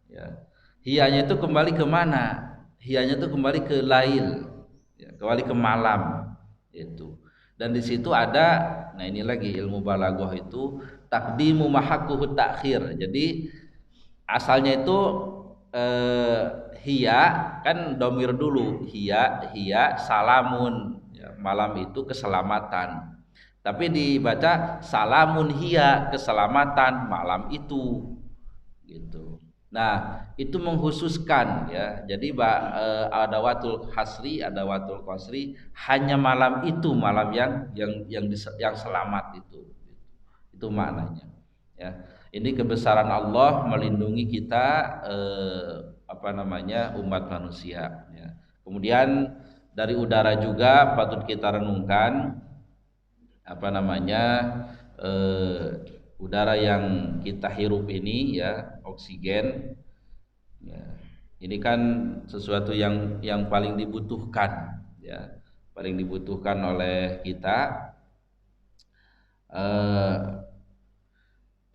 A: Ya. Hiyanya itu kembali ke mana? Hiyanya itu kembali ke lail, ya, kembali ke malam itu. Dan di situ ada, nah ini lagi ilmu balaghah itu takdimu mahakkuhu takhir. Jadi asalnya itu hiya kan domir dulu, hiya salamun ya, malam itu keselamatan. Tapi dibaca salamun hiya, keselamatan malam itu gitu. Nah, itu menghususkan ya. Jadi adawatul hasri, adawatul qasri hanya malam itu, malam yang selamat itu. Itu maknanya. Ya. Ini kebesaran Allah melindungi kita apa namanya? Umat manusia ya. Kemudian dari udara juga patut kita renungkan apa namanya? Udara yang kita hirup ini ya, oksigen ya, ini kan sesuatu yang paling dibutuhkan ya, paling dibutuhkan oleh kita.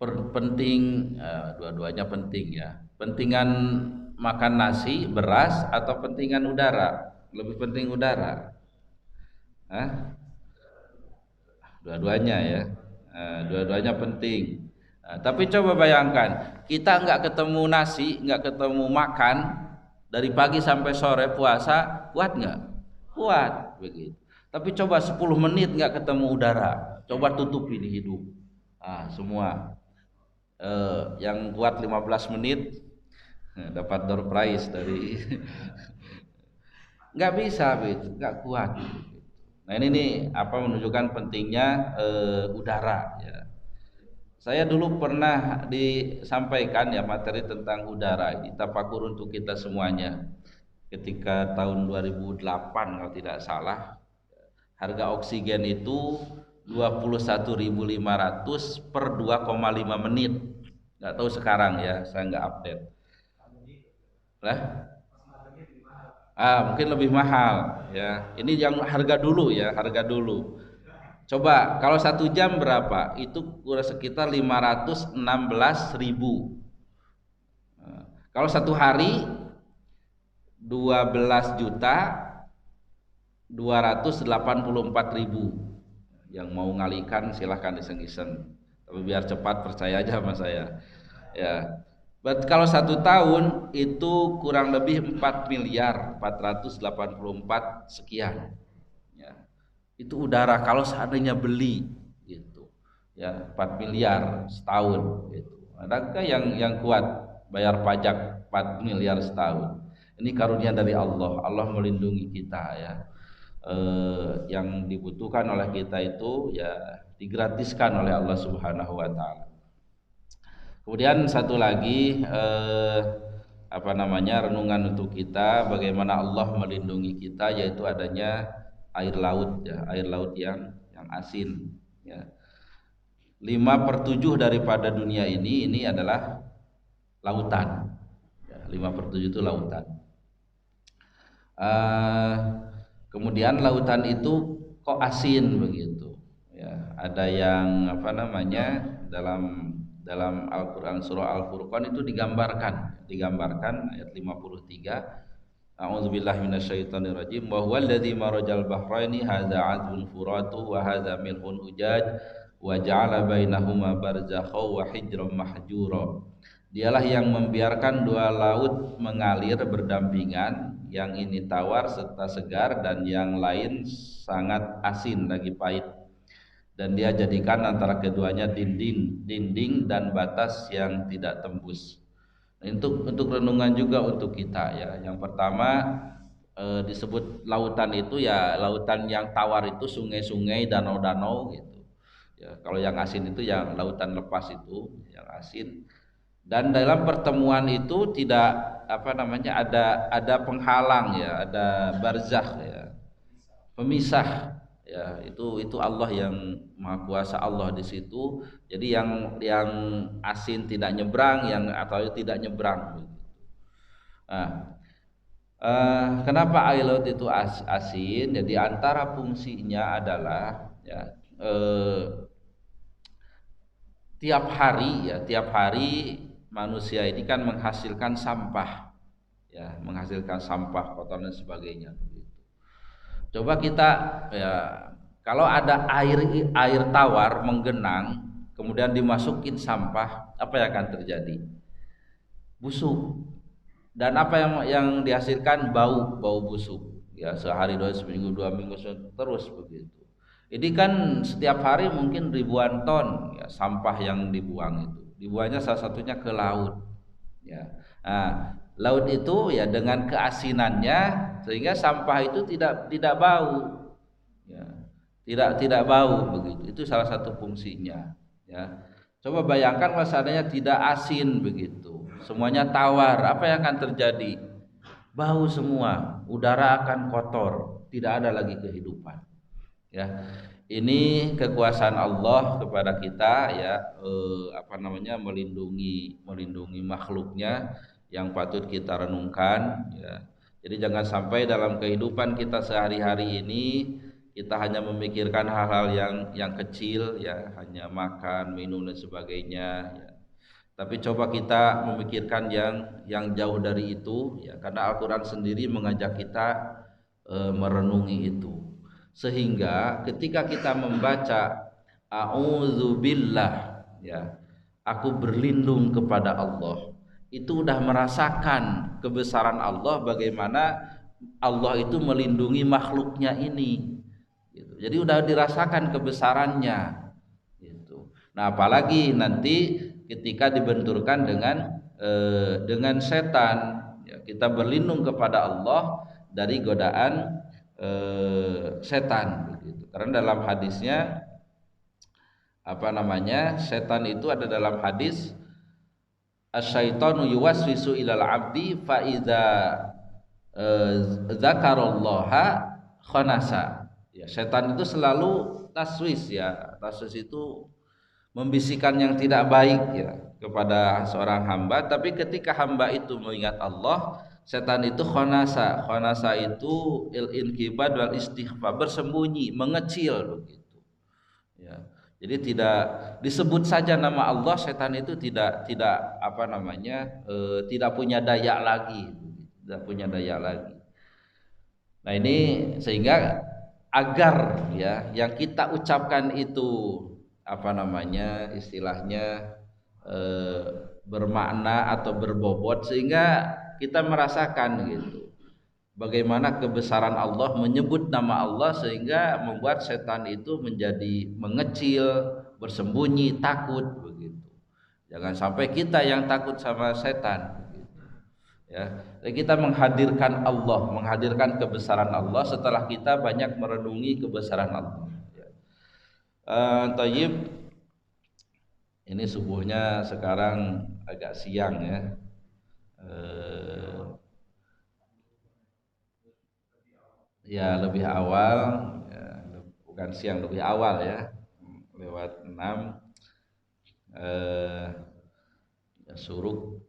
A: Penting dua-duanya penting ya. Pentingan makan nasi beras atau pentingan udara? Lebih penting udara. Dua-duanya ya. Dua-duanya penting. Tapi coba bayangkan, kita nggak ketemu nasi, nggak ketemu makan dari pagi sampai sore puasa, kuat nggak? Kuat begitu. Tapi coba 10 menit nggak ketemu udara, coba tutupi di hidung. Semua yang kuat 15 menit dapat door prize dari nggak bisa begitu, nggak kuat. Nah ini nih apa menunjukkan pentingnya udara ya. Saya dulu pernah disampaikan ya materi tentang udara ini tafakur untuk kita semuanya. Ketika tahun 2008 kalau tidak salah, harga oksigen itu 21.500 per 2,5 menit. Nggak tahu sekarang ya, saya nggak update. Lah? Mungkin lebih mahal ya. Ini yang harga dulu ya, harga dulu. Coba kalau 1 jam berapa? Itu kurang sekitar 516.000. Kalau 1 hari 12.284.000. Yang mau ngalikan silahkan iseng-iseng. Tapi biar cepat percaya aja sama saya. Ya. Kalau 1 tahun itu kurang lebih 4 miliar 484 sekian. Itu udara kalau seandainya beli gitu ya 4 miliar setahun gitu. Adakah yang kuat bayar pajak 4 miliar setahun? Ini karunia dari Allah. Allah melindungi kita ya. Yang dibutuhkan oleh kita itu ya digratiskan oleh Allah Subhanahu wa taala. Kemudian satu lagi apa namanya renungan untuk kita bagaimana Allah melindungi kita yaitu adanya air laut ya, air laut yang asin ya. 5/7 daripada dunia ini adalah lautan ya, 5/7 itu lautan. Kemudian lautan itu kok asin begitu ya. Ada yang apa namanya dalam Al-Qur'an surah Al-Furqan itu digambarkan ayat 53. A'udzubillahi minasyaitonirrajim wa huwal ladzi marajal bahraini hadza 'adzbun furatu wa hadza milhun ujaj wa ja'ala bainahuma barzakha wa hijran mahjura. Dialah yang membiarkan dua laut mengalir berdampingan, yang ini tawar serta segar dan yang lain sangat asin lagi pahit. Dan dia jadikan antara keduanya dinding dan batas yang tidak tembus. Untuk renungan juga untuk kita ya. Yang pertama disebut lautan itu ya lautan yang tawar itu sungai-sungai, danau-danau gitu. Ya, kalau yang asin itu yang lautan lepas itu yang asin. Dan dalam pertemuan itu tidak ada penghalang ya, ada barzakh ya, pemisah ya, itu Allah yang maha kuasa Allah di situ. Jadi yang asin tidak nyebrang, yang atau tidak nyebrang. Nah, kenapa air laut itu asin? Jadi antara fungsinya adalah ya, tiap hari manusia ini kan menghasilkan sampah ya, menghasilkan sampah kotoran dan sebagainya. Coba kita ya, kalau ada air tawar menggenang kemudian dimasukin sampah, apa yang akan terjadi? Busuk. Dan apa yang dihasilkan? Bau busuk. Ya, sehari dua, seminggu dua minggu terus begitu. Ini kan setiap hari mungkin ribuan ton ya, sampah yang dibuang itu. Dibuangnya salah satunya ke laut. Ya. Nah, laut itu ya dengan keasinannya sehingga sampah itu tidak bau. Ya. Tidak bau begitu. Itu salah satu fungsinya. Ya. Coba bayangkan kalau seandainya tidak asin begitu, semuanya tawar, apa yang akan terjadi? Bau semua, udara akan kotor, tidak ada lagi kehidupan. Ya, ini kekuasaan Allah kepada kita ya, melindungi makhluknya yang patut kita renungkan. Ya. Jadi jangan sampai dalam kehidupan kita sehari-hari ini kita hanya memikirkan hal-hal yang kecil ya, hanya makan, minum dan sebagainya ya. Tapi coba kita memikirkan yang jauh dari itu ya, karena Al-Qur'an sendiri mengajak kita merenungi itu. Sehingga ketika kita membaca a'udzubillah ya, aku berlindung kepada Allah, itu udah merasakan kebesaran Allah, bagaimana Allah itu melindungi makhluknya ini. Jadi udah dirasakan kebesarannya gitu. Nah, apalagi nanti ketika dibenturkan dengan setan ya, kita berlindung kepada Allah dari godaan setan begitu. Karena dalam hadisnya setan itu ada dalam hadis asyaitonu yuwaswisu ilal abdi fa idza dzakarallaha khanasa. Ya, setan itu selalu taswis ya. Taswis itu membisikkan yang tidak baik ya kepada seorang hamba, tapi ketika hamba itu mengingat Allah, setan itu khonasa. Khonasa itu il-inqibad wal istighfa, bersembunyi, mengecil begitu. Ya. Jadi tidak disebut saja nama Allah, setan itu tidak tidak punya daya lagi, tidak punya daya lagi. Nah, ini sehingga agar ya yang kita ucapkan itu istilahnya bermakna atau berbobot, sehingga kita merasakan gitu bagaimana kebesaran Allah, menyebut nama Allah sehingga membuat setan itu menjadi mengecil, bersembunyi, takut begitu. Jangan sampai kita yang takut sama setan. Ya, kita menghadirkan Allah, menghadirkan kebesaran Allah setelah kita banyak merenungi kebesaran Allah. Tayyib, ini subuhnya sekarang agak siang ya. Ya lebih awal, ya, bukan siang, lebih awal ya, lewat 6. Ya, suruk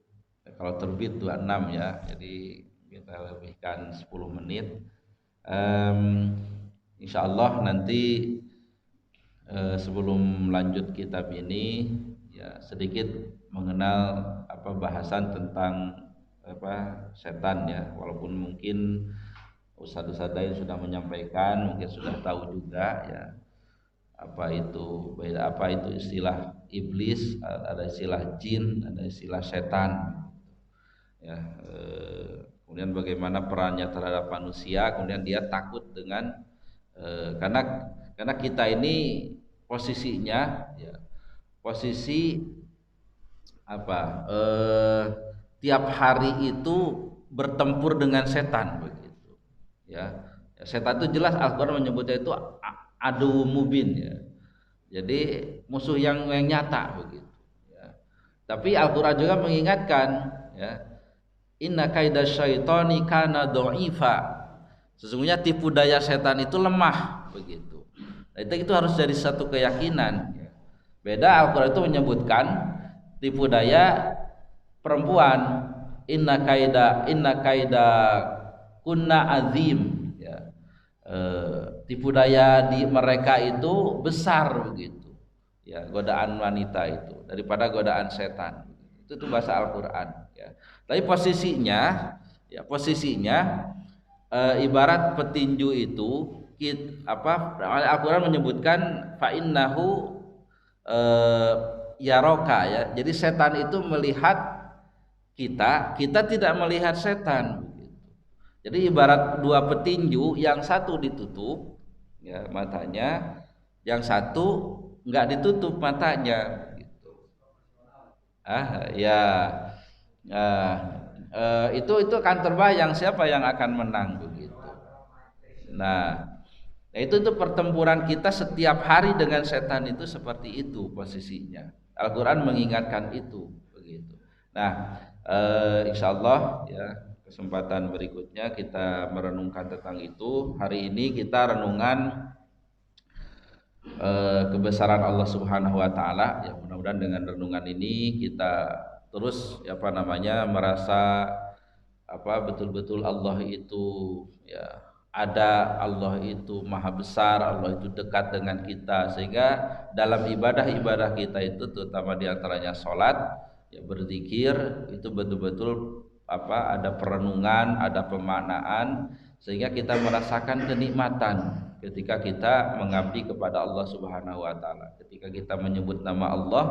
A: kalau terbit 26 ya, jadi kita lebihkan 10 menit. Insya Allah nanti sebelum lanjut kitab ini ya sedikit mengenal bahasan tentang setan ya, walaupun mungkin ustadz-ustadz lain sudah menyampaikan, mungkin sudah tahu juga ya apa itu istilah iblis, ada istilah jin, ada istilah setan ya. Kemudian bagaimana perannya terhadap manusia, kemudian dia takut dengan karena kita ini posisinya ya, posisi tiap hari itu bertempur dengan setan begitu ya. Setan itu jelas Al-Qur'an menyebutnya itu adu mubin ya, jadi musuh yang nyata begitu ya. Tapi Al-Qur'an juga mengingatkan, ya, inna kaida syaitani kana dha'ifa. Sesungguhnya tipu daya setan itu lemah, begitu. Nah, itu harus jadi satu keyakinan. Beda, Al-Qur'an itu menyebutkan tipu daya perempuan, inna kaida kunna azim, ya. Tipu daya di mereka itu besar, begitu. Ya, godaan wanita itu daripada godaan setan. Itu bahasa Al-Qur'an, ya. Tapi posisinya, ya, ibarat petinju itu, Al-Qur'an menyebutkan fa innahu yaroka, ya. Jadi setan itu melihat kita tidak melihat setan. Jadi ibarat dua petinju, yang satu ditutup, ya, matanya, yang satu nggak ditutup matanya, gitu. Ya, itu akan terbayang siapa yang akan menang, begitu. Nah, itu pertempuran kita setiap hari dengan setan itu seperti itu posisinya. Al-Qur'an mengingatkan itu, begitu. Nah, insyaallah, ya, kesempatan berikutnya kita merenungkan tentang itu. Hari ini kita renungan kebesaran Allah Subhanahu wa taala, ya. Mudah-mudahan dengan renungan ini kita terus, merasa betul-betul Allah itu, ya, ada, Allah itu maha besar, Allah itu dekat dengan kita, sehingga dalam ibadah-ibadah kita itu, terutama diantaranya sholat, ya, berzikir, itu betul-betul ada perenungan, ada pemaknaan, sehingga kita merasakan kenikmatan ketika kita mengabdi kepada Allah Subhanahu wa taala. Ketika kita menyebut nama Allah,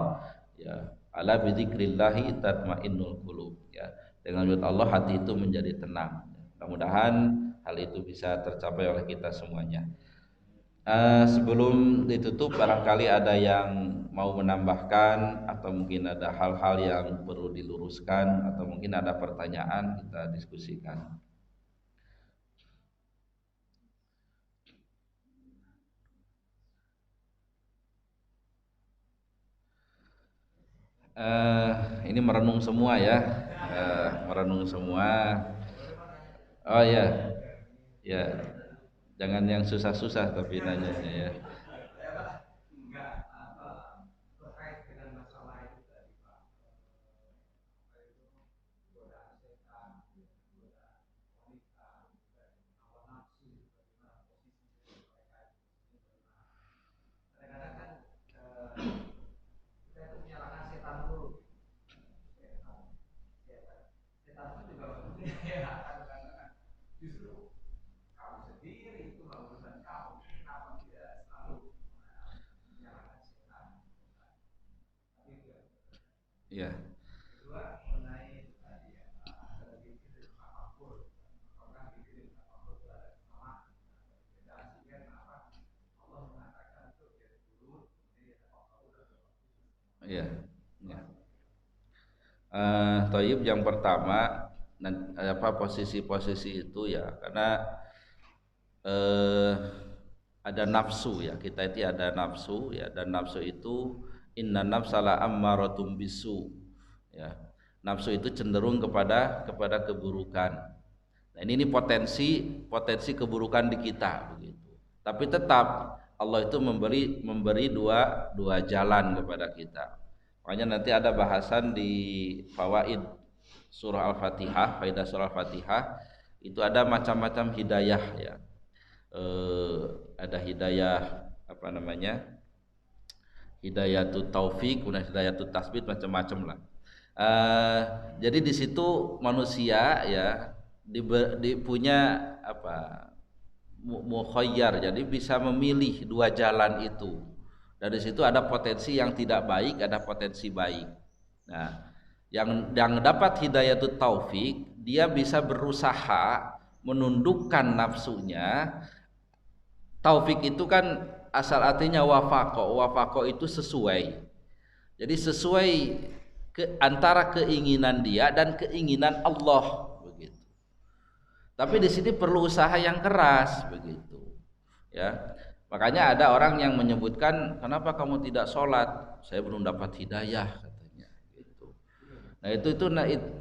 A: ya, ala bidzikrillahi tatmainnul qulub, ya. Dengan menyebut Allah hati itu menjadi tenang. Mudah-mudahan hal itu bisa tercapai oleh kita semuanya. Sebelum ditutup, barangkali ada yang mau menambahkan, atau mungkin ada hal-hal yang perlu diluruskan, atau mungkin ada pertanyaan, kita diskusikan. Ini merenung semua, ya, merenung semua. Oh ya, ya, jangan yang susah-susah tapi nanyanya, ya. Ya. Ya. Ya. Thayyib, yang pertama, posisi-posisi itu, ya, karena ada nafsu, ya, kita itu ada nafsu, ya, dan nafsu itu inna nafsala ammaratum bisu, ya. Nafsu itu cenderung kepada keburukan. Nah, ini potensi keburukan di kita, begitu. Tapi tetap Allah itu memberi dua jalan kepada kita. Makanya nanti ada bahasan di fawaid surah Al-Fatihah, faidah surah Al-Fatihah, itu ada macam-macam hidayah, ya. Ada hidayah hidayatut taufik, kemudian hidayatut tasbit, macam-macam lah. Jadi di situ manusia, ya, punya mukhayyar, jadi bisa memilih dua jalan itu. Dari situ ada potensi yang tidak baik, ada potensi baik. Nah, yang dapat hidayatut taufik, dia bisa berusaha menundukkan nafsunya. Taufik itu kan asal artinya wafaqo itu sesuai. Jadi sesuai antara keinginan dia dan keinginan Allah, begitu. Tapi di sini perlu usaha yang keras, begitu, ya. Makanya ada orang yang menyebutkan, kenapa kamu tidak sholat? Saya belum dapat hidayah, katanya, gitu. Nah,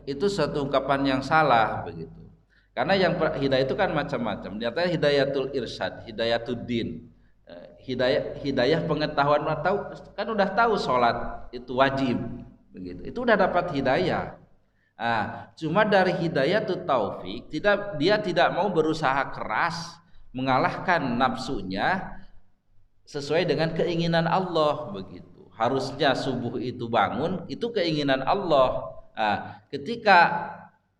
A: itu suatu ungkapan yang salah begitu. Karena yang hidayah itu kan macam-macam. Nyatanya hidayatul irsyad, hidayatul din. Hidayah pengetahuan, tahu kan udah tahu sholat itu wajib begitu. Itu udah dapat hidayah. Cuma dari hidayatul taufik dia tidak mau berusaha keras mengalahkan nafsunya sesuai dengan keinginan Allah begitu. Harusnya subuh itu bangun, itu keinginan Allah. Ketika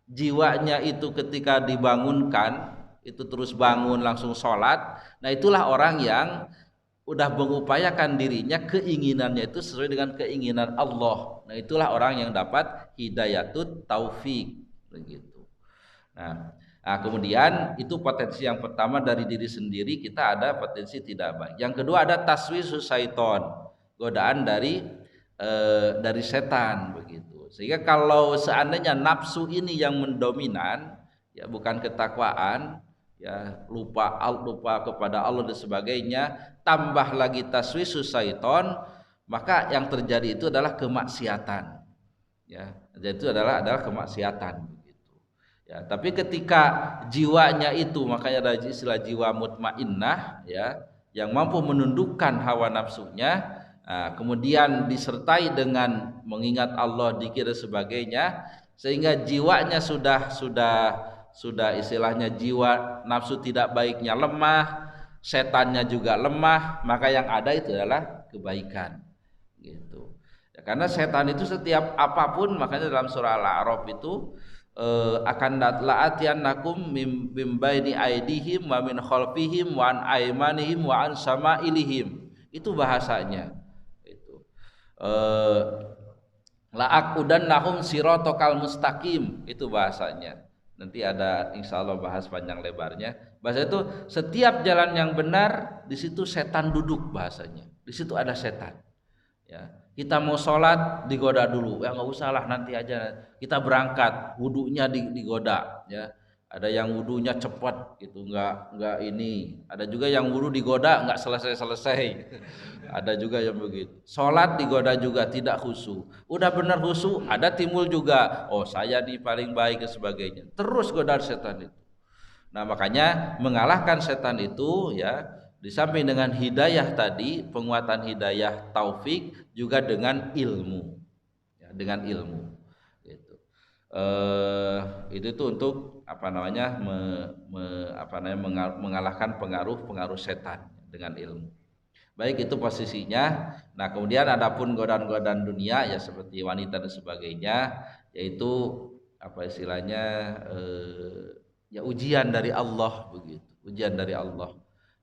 A: jiwanya itu ketika dibangunkan itu terus bangun langsung sholat, nah itulah orang yang udah mengupayakan dirinya keinginannya itu sesuai dengan keinginan Allah. Nah itulah orang yang dapat hidayatut taufik begitu. Nah, kemudian itu potensi yang pertama dari diri sendiri, kita ada potensi tidak baik. Yang kedua ada taswisus syaiton, godaan dari setan begitu. Sehingga kalau seandainya nafsu ini yang mendominan, ya bukan ketakwaan, ya lupa kepada Allah dan sebagainya, tambah lagi taswisus syaiton, maka yang terjadi itu adalah kemaksiatan. Ya, jadi itu adalah kemaksiatan begitu. Ya, tapi ketika jiwanya itu, makanya ada istilah jiwa mutmainnah, ya, yang mampu menundukkan hawa nafsunya, kemudian disertai dengan mengingat Allah, dzikir dan sebagainya, sehingga jiwanya sudah istilahnya jiwa nafsu tidak baiknya lemah, setannya juga lemah, maka yang ada itu adalah kebaikan gitu. Ya, karena setan itu setiap apapun, makanya dalam surah Al-A'raf itu akan la'atiyannakum mim baini aidihim wa min khalfihim wa an aymanihim wa an samailihim. Itu bahasanya. Itu la'aqudannahum siratal mustaqim, itu bahasanya. Nanti ada insyaallah bahas panjang lebarnya. Bahasa itu setiap jalan yang benar di situ setan duduk bahasanya. Di situ ada setan. Ya, kita mau sholat digoda dulu, ya nggak usah lah nanti aja. Kita berangkat, wudunya digoda, ya. Ada yang wudunya cepat gitu, nggak ini. Ada juga yang wudu digoda nggak selesai. Ada juga yang begitu. Sholat digoda juga tidak khusyuk. Udah benar khusyuk, ada timbul juga, oh saya di paling baik dan sebagainya. Terus godaan setan itu. Nah makanya mengalahkan setan itu, ya, di samping dengan hidayah tadi, penguatan hidayah taufik, juga dengan ilmu, ya, dengan ilmu. Gitu. Itu tuh untuk mengalahkan pengaruh setan dengan ilmu. Baik, itu posisinya. Nah kemudian adapun godaan-godaan dunia, ya seperti wanita dan sebagainya, yaitu istilahnya ya ujian dari Allah begitu, ujian dari Allah.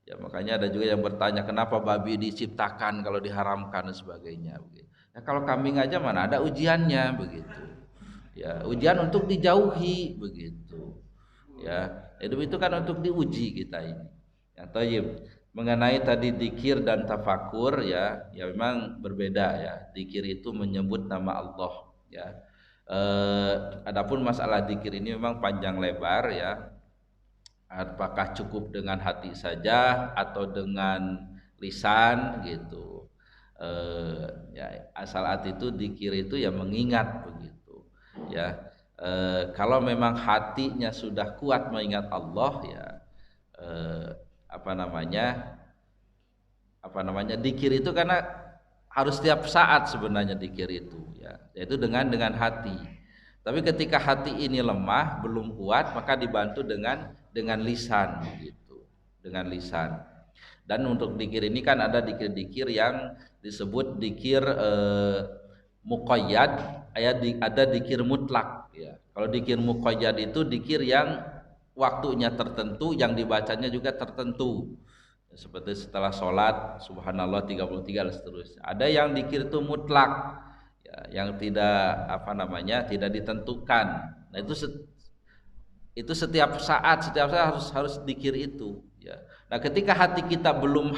A: Ya makanya ada juga yang bertanya kenapa babi diciptakan kalau diharamkan dan sebagainya begitu. Ya kalau kambing aja mana ada ujiannya begitu. Ya ujian untuk dijauhi begitu. Ya itu kan untuk diuji kita ini. Ya thayyib. Mengenai tadi dzikir dan tafakur, ya memang berbeda ya. Dzikir itu menyebut nama Allah, ya. Adapun masalah dzikir ini memang panjang lebar, ya. Apakah cukup dengan hati saja atau dengan lisan gitu. Ya asal hati itu dzikir itu ya mengingat begitu, ya. Kalau memang hatinya sudah kuat mengingat Allah, ya dzikir itu karena harus setiap saat sebenarnya dzikir itu, ya, yaitu dengan hati. Tapi ketika hati ini lemah, belum kuat, maka dibantu dengan lisan gitu, dengan lisan. Dan untuk dzikir ini kan ada dzikir-dzikir yang disebut dzikir muqayyad, ada dzikir mutlak, ya. Kalau dzikir muqayyad itu dzikir yang waktunya tertentu, yang dibacanya juga tertentu. Seperti setelah sholat subhanallah 33 dan seterusnya. Ada yang dzikir itu mutlak, ya, yang tidak tidak ditentukan. Nah itu setiap saat harus dzikir itu, ya. Nah ketika hati kita belum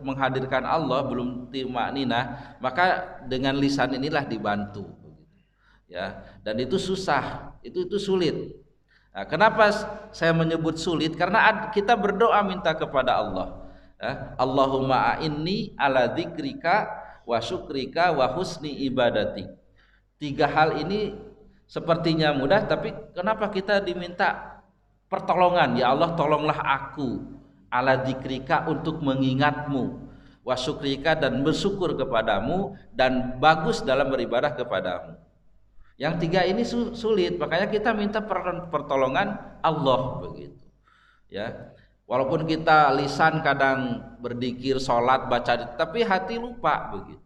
A: menghadirkan Allah, belum timakninah, maka dengan lisan inilah dibantu, ya. Dan itu susah, itu sulit. Nah, kenapa saya menyebut sulit? Karena kita berdoa minta kepada Allah, ya, Allahumma a'inni ala dzikrika wa syukrika wa husni ibadati. Tiga hal ini sepertinya mudah, tapi kenapa kita diminta pertolongan? Ya Allah, tolonglah aku ala dzikrika, untuk mengingatmu, wa syukrika, dan bersyukur kepadamu, dan bagus dalam beribadah kepadamu. Yang tiga ini sulit, makanya kita minta pertolongan Allah begitu. Ya. Walaupun kita lisan kadang berdikir, sholat, baca, tapi hati lupa begitu.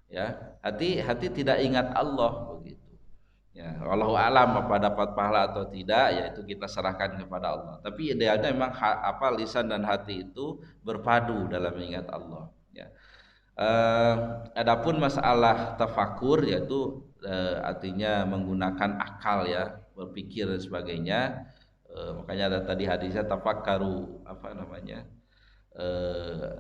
A: Ya, hati tidak ingat Allah begitu. Ya, wallahu alam apa dapat pahala atau tidak, yaitu kita serahkan kepada Allah. Tapi idealnya memang lisan dan hati itu berpadu dalam mengingat Allah. Ya. Adapun masalah tafakur, yaitu artinya menggunakan akal, ya, berpikir dan sebagainya. Makanya ada tadi hadisnya tafakkaru,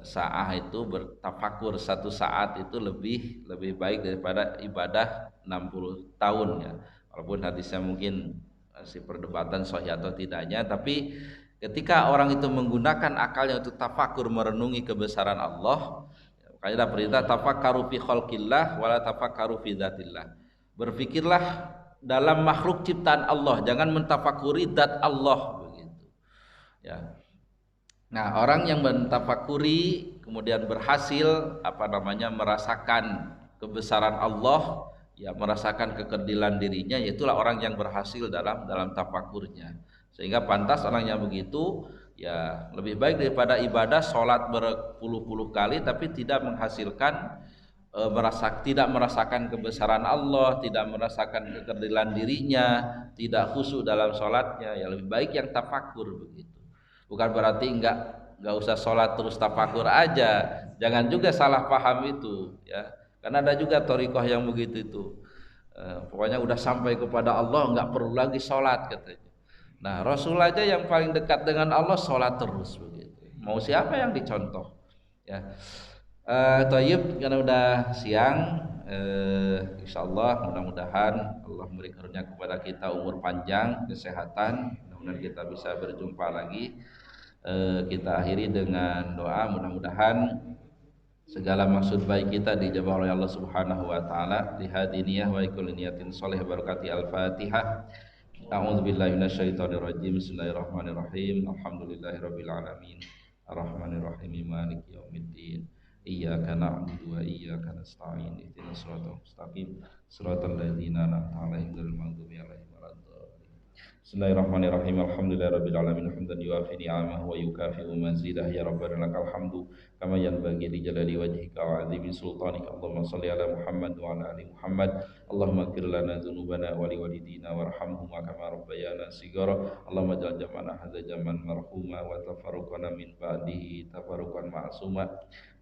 A: sa'ah itu bertafakur, satu saat itu lebih baik daripada ibadah 60 tahun, ya. Walaupun hadisnya mungkin masih perdebatan sahih atau tidaknya, tapi ketika orang itu menggunakan akalnya untuk tafakur, merenungi kebesaran Allah, makanya ada perintah tafakkaru fi khalqillah wala tafakkaru fi dzatillah. Berpikirlah dalam makhluk ciptaan Allah, jangan mentafakuri zat Allah begitu. Ya. Nah, orang yang mentafakuri kemudian berhasil merasakan kebesaran Allah, ya, merasakan kekerdilan dirinya, yaitulah orang yang berhasil dalam tafakurnya. Sehingga pantas orang yang begitu, ya, lebih baik daripada ibadah sholat berpuluh-puluh kali tapi tidak menghasilkan tidak merasakan kebesaran Allah, tidak merasakan kekerdilan dirinya, tidak khusyuk dalam sholatnya. Ya, lebih baik yang tafakur begitu. Bukan berarti enggak usah sholat terus tafakur aja. Jangan juga salah paham itu, ya. Karena ada juga thariqah yang begitu itu. Pokoknya udah sampai kepada Allah enggak perlu lagi sholat katanya. Nah, Rasul aja yang paling dekat dengan Allah sholat terus begitu. Mau siapa yang dicontoh? Ya. Thayyib, karena udah siang, insyaallah mudah-mudahan Allah memberi karunia kepada kita umur panjang, kesehatan. Mudah-mudahan kita bisa berjumpa lagi. Kita akhiri dengan doa, mudah-mudahan segala maksud baik kita dijabah oleh Allah Subhanahu wa taala. Li hadiniyah wa kulli niyatin shalih barakati al-Fatihah. A'udzubillahi minasyaitonir rajim. Bismillahirrahmanirrahim. Alhamdulillahirabbil alamin. Arrahmanirrahim. Maliki yaumiddin. Iyyaka na'budu wa iyyaka nasta'in. Ihdinas siratal mustaqim. Shiratal ladzina an'amta 'alaihim ghairil maghdubi 'alaihim waladdallin. Bismillahirrahmanirrahim. Alhamdulillahirabbil alamin hamdan yuwafi ni'amahu wa yukafi'u mazidah. Ya rabbana lakal hamdu kama yanbaghi li jalali wajhika wa 'azimi sultanika. Allahumma shalli ala Muhammad wa ala ali Muhammad. Allahumma ighfir lana dzunubana wa liwalidina warhamhuma kama rabbayana shighara. Allahumma ij'al jam'ana hadza jam'an marhuma wa tafarruqana min ba'dihi tafarruqan ma'suma.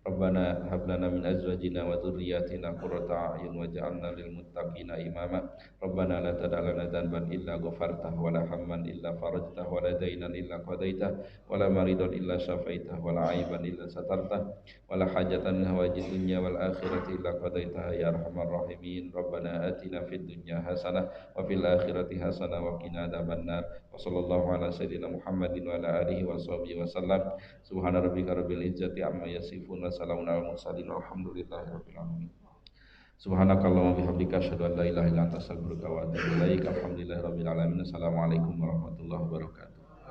A: Rabbana hab lana min azwajina wa dzurriyyatina qurrata a'yun waj'alna lil muttaqina imama. Rabbana la tada' lana dhanban illa ghafartah wa la hamman illa farajtah wa la daynan illa qadaitah wa la maridan illa syafaitah wa la aiban illa satartah wa la hajatan min hawajid dunya wal akhirati illa qadaitah ya arhamar rahimin. Rabbana atina fid dunya hasanah wa fil akhirati hasanah wa qina adzabannar. Wa sallallahu ala sayyidina Muhammadin wa ala alihi wa sahbihi wa sallam. Subhana rabbika rabbil izzati amma yasifun wa salamun alal mursalin walhamdulillahi rabbil alamin. Subhanakallahumma bihamdika asyhadu an la ilaha illa anta astaghfiruka wa atubu ilaik. Alhamdulillahi rabbil alamin. Assalamualaikum warahmatullahi wabarakatuh.